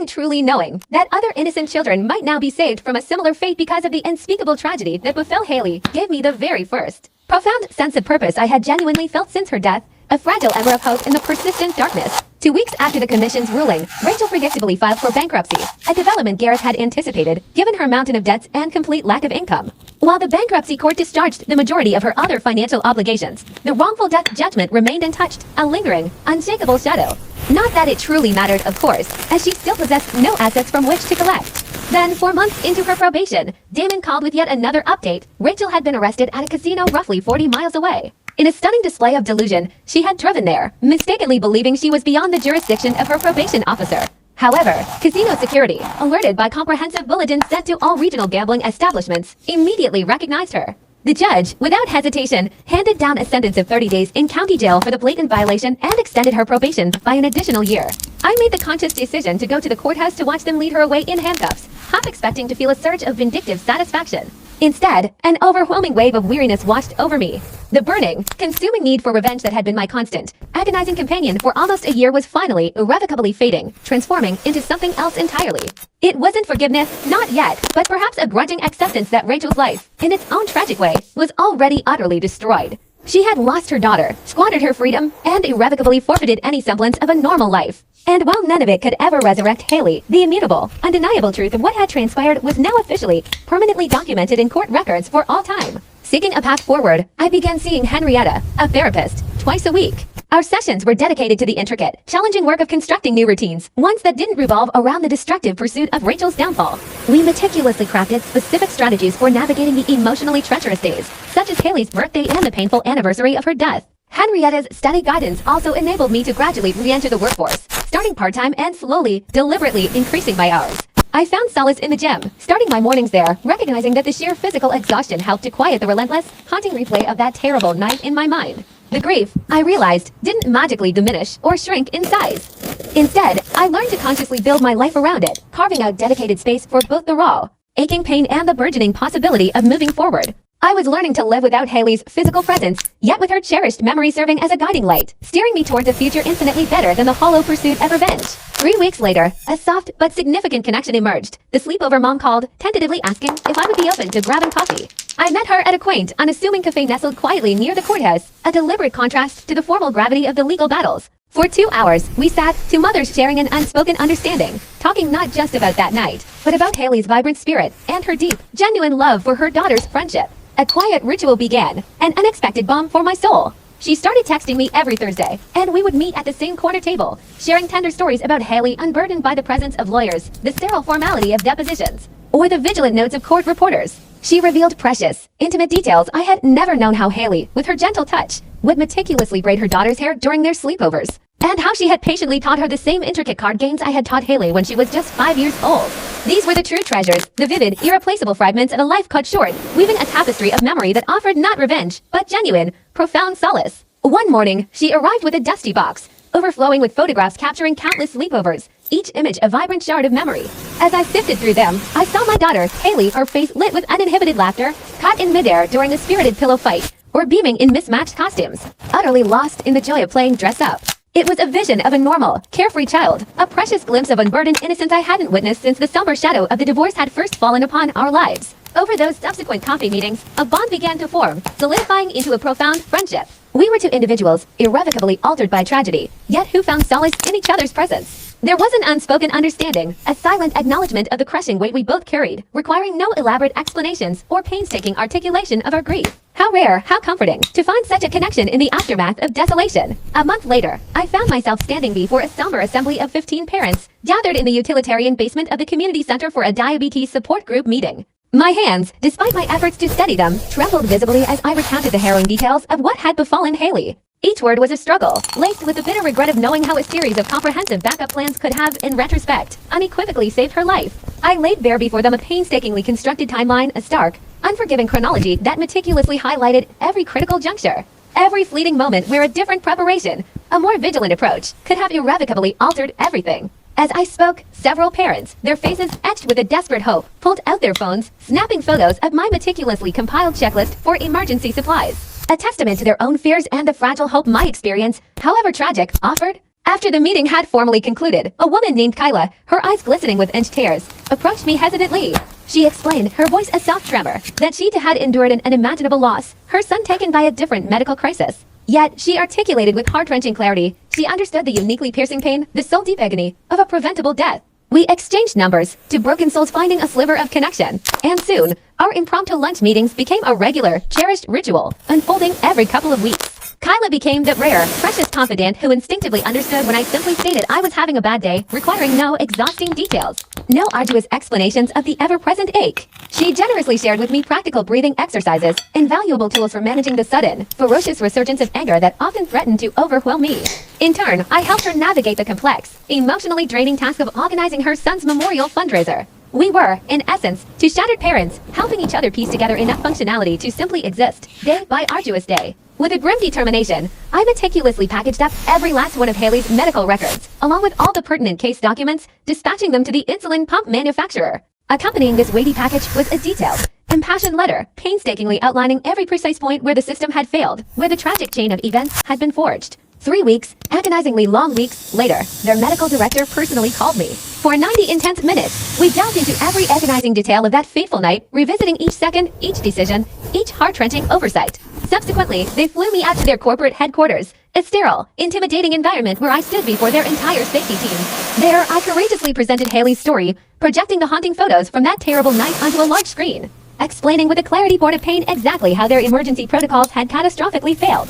Truly knowing that other innocent children might now be saved from a similar fate because of the unspeakable tragedy that befell Haley gave me the very first profound sense of purpose I had genuinely felt since her death, a fragile ember of hope in the persistent darkness. 2 weeks after the commission's ruling, Rachel predictably filed for bankruptcy, a development Gareth had anticipated, given her mountain of debts and complete lack of income. While the bankruptcy court discharged the majority of her other financial obligations, the wrongful death judgment remained untouched, a lingering, unshakable shadow. Not that it truly mattered, of course, as she still possessed no assets from which to collect. Then, 4 months into her probation, Damon called with yet another update. Rachel had been arrested at a casino roughly 40 miles away. In a stunning display of delusion, she had driven there, mistakenly believing she was beyond the jurisdiction of her probation officer. However, casino security, alerted by comprehensive bulletins sent to all regional gambling establishments, immediately recognized her. The judge, without hesitation, handed down a sentence of 30 days in county jail for the blatant violation and extended her probation by an additional year. I made the conscious decision to go to the courthouse to watch them lead her away in handcuffs, half expecting to feel a surge of vindictive satisfaction. Instead, an overwhelming wave of weariness washed over me. The burning, consuming need for revenge that had been my constant, agonizing companion for almost a year was finally, irrevocably fading, transforming into something else entirely. It wasn't forgiveness, not yet, but perhaps a grudging acceptance that Rachel's life, in its own tragic way, was already utterly destroyed. She had lost her daughter, squandered her freedom, and irrevocably forfeited any semblance of a normal life. And while none of it could ever resurrect Haley, the immutable, undeniable truth of what had transpired was now officially, permanently documented in court records for all time. Seeking a path forward, I began seeing Henrietta, a therapist, twice a week. Our sessions were dedicated to the intricate, challenging work of constructing new routines, ones that didn't revolve around the destructive pursuit of Rachel's downfall. We meticulously crafted specific strategies for navigating the emotionally treacherous days, such as Haley's birthday and the painful anniversary of her death. Henrietta's steady guidance also enabled me to gradually re-enter the workforce, starting part-time and slowly, deliberately increasing my hours. I found solace in the gym, starting my mornings there, recognizing that the sheer physical exhaustion helped to quiet the relentless, haunting replay of that terrible night in my mind. The grief, I realized, didn't magically diminish or shrink in size. Instead, I learned to consciously build my life around it, carving out dedicated space for both the raw, aching pain and the burgeoning possibility of moving forward. I was learning to live without Haley's physical presence, yet with her cherished memory serving as a guiding light, steering me towards a future infinitely better than the hollow pursuit of revenge. 3 weeks later, a soft but significant connection emerged. The sleepover mom called, tentatively asking if I would be open to grabbing coffee. I met her at a quaint, unassuming cafe nestled quietly near the courthouse, a deliberate contrast to the formal gravity of the legal battles. For 2 hours, we sat, two mothers sharing an unspoken understanding, talking not just about that night, but about Haley's vibrant spirit and her deep, genuine love for her daughter's friendship. A quiet ritual began, an unexpected balm for my soul. She started texting me every Thursday, and we would meet at the same corner table, sharing tender stories about Haley unburdened by the presence of lawyers, the sterile formality of depositions, or the vigilant notes of court reporters. She revealed precious, intimate details I had never known: how Haley, with her gentle touch, would meticulously braid her daughter's hair during their sleepovers, and how she had patiently taught her the same intricate card games I had taught Haley when she was just 5 years old. These were the true treasures, the vivid, irreplaceable fragments of a life cut short, weaving a tapestry of memory that offered not revenge, but genuine, profound solace. One morning, she arrived with a dusty box, overflowing with photographs capturing countless sleepovers, each image a vibrant shard of memory. As I sifted through them, I saw my daughter, Haley, her face lit with uninhibited laughter, caught in midair during a spirited pillow fight, or beaming in mismatched costumes, utterly lost in the joy of playing dress-up. It was a vision of a normal, carefree child, a precious glimpse of unburdened innocence I hadn't witnessed since the somber shadow of the divorce had first fallen upon our lives. Over those subsequent coffee meetings, a bond began to form, solidifying into a profound friendship. We were two individuals, irrevocably altered by tragedy, yet who found solace in each other's presence. There was an unspoken understanding, a silent acknowledgement of the crushing weight we both carried, requiring no elaborate explanations or painstaking articulation of our grief. How rare, how comforting, to find such a connection in the aftermath of desolation. A month later, I found myself standing before a somber assembly of 15 parents, gathered in the utilitarian basement of the Community Center for a Diabetes Support Group meeting. My hands, despite my efforts to steady them, trembled visibly as I recounted the harrowing details of what had befallen Haley. Each word was a struggle, laced with the bitter regret of knowing how a series of comprehensive backup plans could have, in retrospect, unequivocally saved her life. I laid bare before them a painstakingly constructed timeline, a stark, unforgiving chronology that meticulously highlighted every critical juncture, every fleeting moment where a different preparation, a more vigilant approach, could have irrevocably altered everything. As I spoke, several parents, their faces etched with a desperate hope, pulled out their phones, snapping photos of my meticulously compiled checklist for emergency supplies. A testament to their own fears and the fragile hope my experience, however tragic, offered. After the meeting had formally concluded, a woman named Kyla, her eyes glistening with inched tears, approached me hesitantly. She explained, her voice a soft tremor, that she had endured an unimaginable loss, her son taken by a different medical crisis. Yet, she articulated with heart-wrenching clarity, she understood the uniquely piercing pain, the soul-deep agony, of a preventable death. We exchanged numbers, to broken souls finding a sliver of connection, and soon, our impromptu lunch meetings became a regular, cherished ritual, unfolding every couple of weeks. Kyla became the rare, precious confidant who instinctively understood when I simply stated I was having a bad day, requiring no exhausting details, no arduous explanations of the ever-present ache. She generously shared with me practical breathing exercises, invaluable tools for managing the sudden, ferocious resurgence of anger that often threatened to overwhelm me. In turn, I helped her navigate the complex, emotionally draining task of organizing her son's memorial fundraiser. We were, in essence, two shattered parents, helping each other piece together enough functionality to simply exist, day by arduous day. With a grim determination, I meticulously packaged up every last one of Haley's medical records, along with all the pertinent case documents, dispatching them to the insulin pump manufacturer. Accompanying this weighty package was a detailed, impassioned letter, painstakingly outlining every precise point where the system had failed, where the tragic chain of events had been forged. 3 weeks, agonizingly long weeks, later, their medical director personally called me. For 90 intense minutes, we delved into every agonizing detail of that fateful night, revisiting each second, each decision, each heart-wrenching oversight. Subsequently, they flew me out to their corporate headquarters, a sterile, intimidating environment where I stood before their entire safety team. There, I courageously presented Haley's story, projecting the haunting photos from that terrible night onto a large screen, explaining with a clarity born of pain exactly how their emergency protocols had catastrophically failed.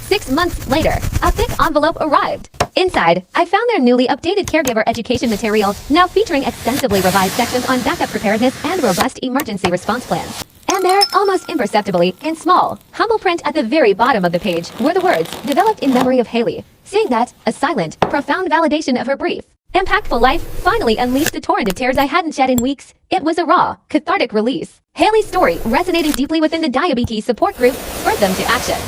6 months later, a thick envelope arrived. Inside, I found their newly updated caregiver education material, now featuring extensively revised sections on backup preparedness and robust emergency response plans. And there, almost imperceptibly, in small, humble print at the very bottom of the page, were the words, developed in memory of Haley. Seeing that, a silent, profound validation of her brief, impactful life finally unleashed the torrent of tears I hadn't shed in weeks. It was a raw, cathartic release. Haley's story, resonating deeply within the diabetes support group, spurred them to action.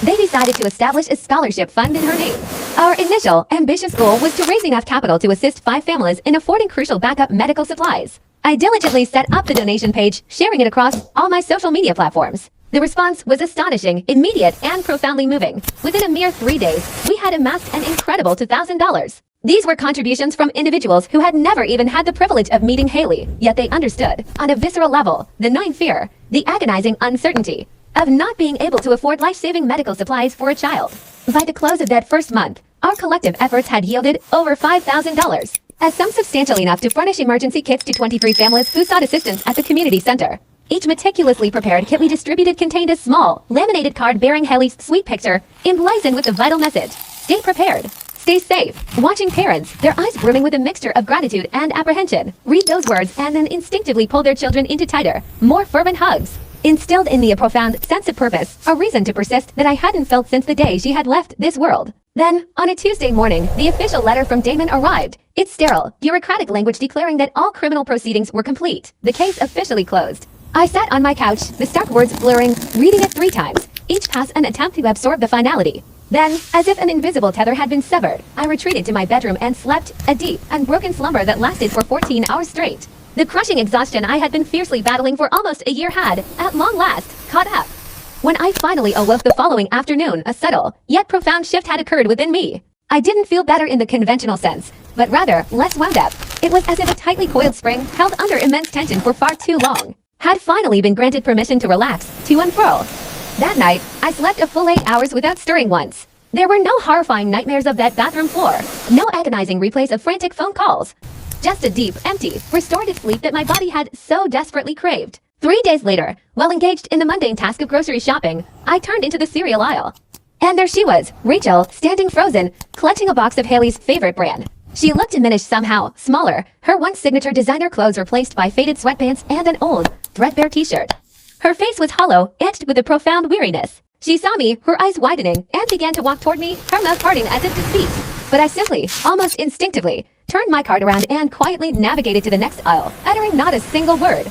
They decided to establish a scholarship fund in her name. Our initial, ambitious goal was to raise enough capital to assist 5 families in affording crucial backup medical supplies. I diligently set up the donation page, sharing it across all my social media platforms. The response was astonishing, immediate, and profoundly moving. Within a mere 3 days, we had amassed an incredible $2,000. These were contributions from individuals who had never even had the privilege of meeting Haley, yet they understood, on a visceral level, the gnawing fear, the agonizing uncertainty of not being able to afford life-saving medical supplies for a child. By the close of that first month, our collective efforts had yielded over $5,000, a sum substantial enough to furnish emergency kits to 23 families who sought assistance at the community center. Each meticulously prepared kit we distributed contained a small, laminated card bearing Haley's sweet picture, emblazoned with the vital message, "Stay prepared. Stay safe." Watching parents, their eyes brimming with a mixture of gratitude and apprehension, read those words and then instinctively pull their children into tighter, more fervent hugs, instilled in me a profound sense of purpose, a reason to persist that I hadn't felt since the day she had left this world. Then, on a Tuesday morning, the official letter from Damon arrived. Its sterile, bureaucratic language declaring that all criminal proceedings were complete, the case officially closed. I sat on my couch, the stark words blurring, reading it 3 times, each pass an attempt to absorb the finality. Then, as if an invisible tether had been severed, I retreated to my bedroom and slept, a deep, unbroken slumber that lasted for 14 hours straight. The crushing exhaustion I had been fiercely battling for almost a year had, at long last, caught up. When I finally awoke the following afternoon, a subtle, yet profound shift had occurred within me. I didn't feel better in the conventional sense, but rather, less wound up. It was as if a tightly coiled spring, held under immense tension for far too long, had finally been granted permission to relax, to unfurl. That night, I slept a full 8 hours without stirring once. There were no horrifying nightmares of that bathroom floor, no agonizing replays of frantic phone calls. Just a deep, empty, restorative sleep that my body had so desperately craved. 3 days later, while engaged in the mundane task of grocery shopping, I turned into the cereal aisle. And there she was, Rachel, standing frozen, clutching a box of Haley's favorite brand. She looked diminished somehow, smaller, her once signature designer clothes replaced by faded sweatpants and an old, threadbare t-shirt. Her face was hollow, etched with a profound weariness. She saw me, her eyes widening, and began to walk toward me, her mouth parting as if to speak. But I simply, almost instinctively, turned my cart around and quietly navigated to the next aisle, uttering not a single word.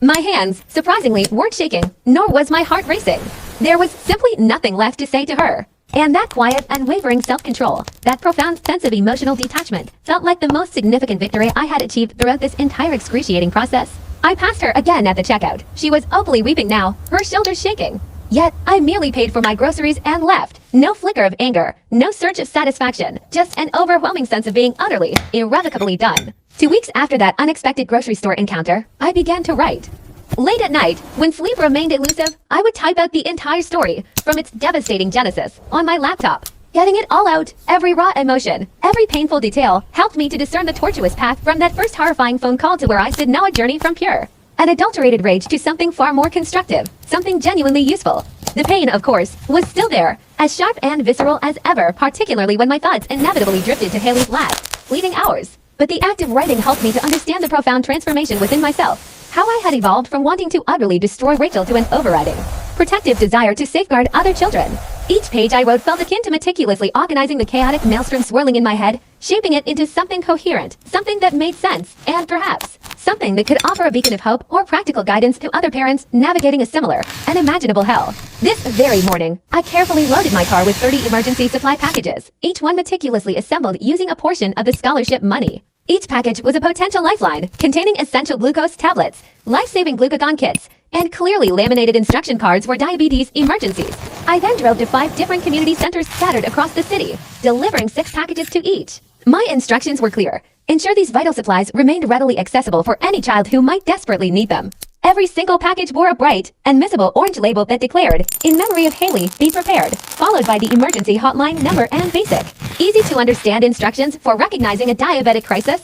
My hands, surprisingly, weren't shaking, nor was my heart racing. There was simply nothing left to say to her. And that quiet, unwavering self-control, that profound sense of emotional detachment, felt like the most significant victory I had achieved throughout this entire excruciating process. I passed her again at the checkout. She was openly weeping now, her shoulders shaking. Yet, I merely paid for my groceries and left. No flicker of anger, no surge of satisfaction, just an overwhelming sense of being utterly, irrevocably done. 2 weeks after that unexpected grocery store encounter, I began to write. Late at night, when sleep remained elusive, I would type out the entire story, from its devastating genesis, on my laptop. Getting it all out, every raw emotion, every painful detail, helped me to discern the tortuous path from that first horrifying phone call to where I stood now, a journey from pure, unadulterated rage to something far more constructive, something genuinely useful. The pain, of course, was still there, as sharp and visceral as ever, particularly when my thoughts inevitably drifted to Haley's last, fleeting hours. But the act of writing helped me to understand the profound transformation within myself. How I had evolved from wanting to utterly destroy Rachel to an overriding, protective desire to safeguard other children. Each page I wrote felt akin to meticulously organizing the chaotic maelstrom swirling in my head, shaping it into something coherent, something that made sense, and perhaps, something that could offer a beacon of hope or practical guidance to other parents navigating a similar, unimaginable hell. This very morning, I carefully loaded my car with 30 emergency supply packages, each one meticulously assembled using a portion of the scholarship money. Each package was a potential lifeline, containing essential glucose tablets, life-saving glucagon kits, and clearly laminated instruction cards for diabetes emergencies. I then drove to 5 different community centers scattered across the city, delivering 6 packages to each. My instructions were clear. Ensure these vital supplies remained readily accessible for any child who might desperately need them. Every single package bore a bright, unmissable orange label that declared, "In memory of Haley, be prepared," followed by the emergency hotline number and basic, easy-to-understand instructions for recognizing a diabetic crisis.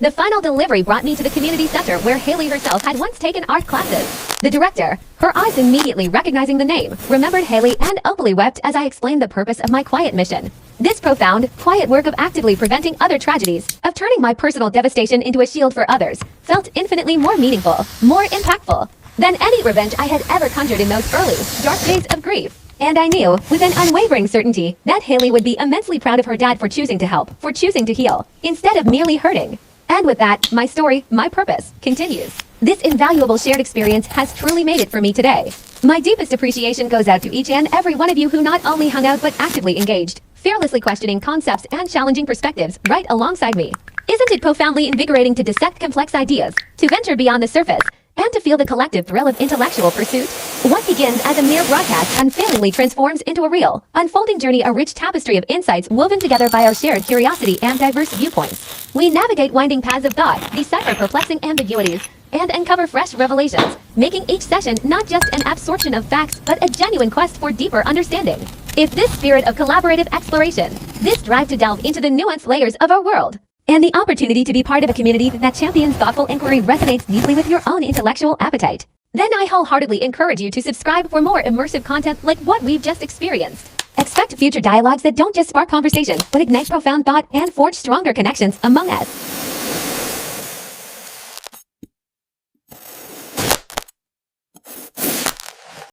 The final delivery brought me to the community center where Haley herself had once taken art classes. The director, her eyes immediately recognizing the name, remembered Haley and openly wept as I explained the purpose of my quiet mission. This profound, quiet work of actively preventing other tragedies, of turning my personal devastation into a shield for others, felt infinitely more meaningful, more impactful, than any revenge I had ever conjured in those early, dark days of grief. And I knew, with an unwavering certainty, that Haley would be immensely proud of her dad for choosing to help, for choosing to heal, instead of merely hurting. And with that, my story, my purpose, continues. This invaluable shared experience has truly made it for me today. My deepest appreciation goes out to each and every one of you who not only hung out but actively engaged, fearlessly questioning concepts and challenging perspectives right alongside me. Isn't it profoundly invigorating to dissect complex ideas, to venture beyond the surface, and to feel the collective thrill of intellectual pursuit? What begins as a mere broadcast unfailingly transforms into a real, unfolding journey, a rich tapestry of insights woven together by our shared curiosity and diverse viewpoints. We navigate winding paths of thought, decipher perplexing ambiguities, and uncover fresh revelations, making each session not just an absorption of facts, but a genuine quest for deeper understanding. If this spirit of collaborative exploration, this drive to delve into the nuanced layers of our world, and the opportunity to be part of a community that champions thoughtful inquiry resonates deeply with your own intellectual appetite, then I wholeheartedly encourage you to subscribe for more immersive content like what we've just experienced. Expect future dialogues that don't just spark conversation, but ignite profound thought and forge stronger connections among us.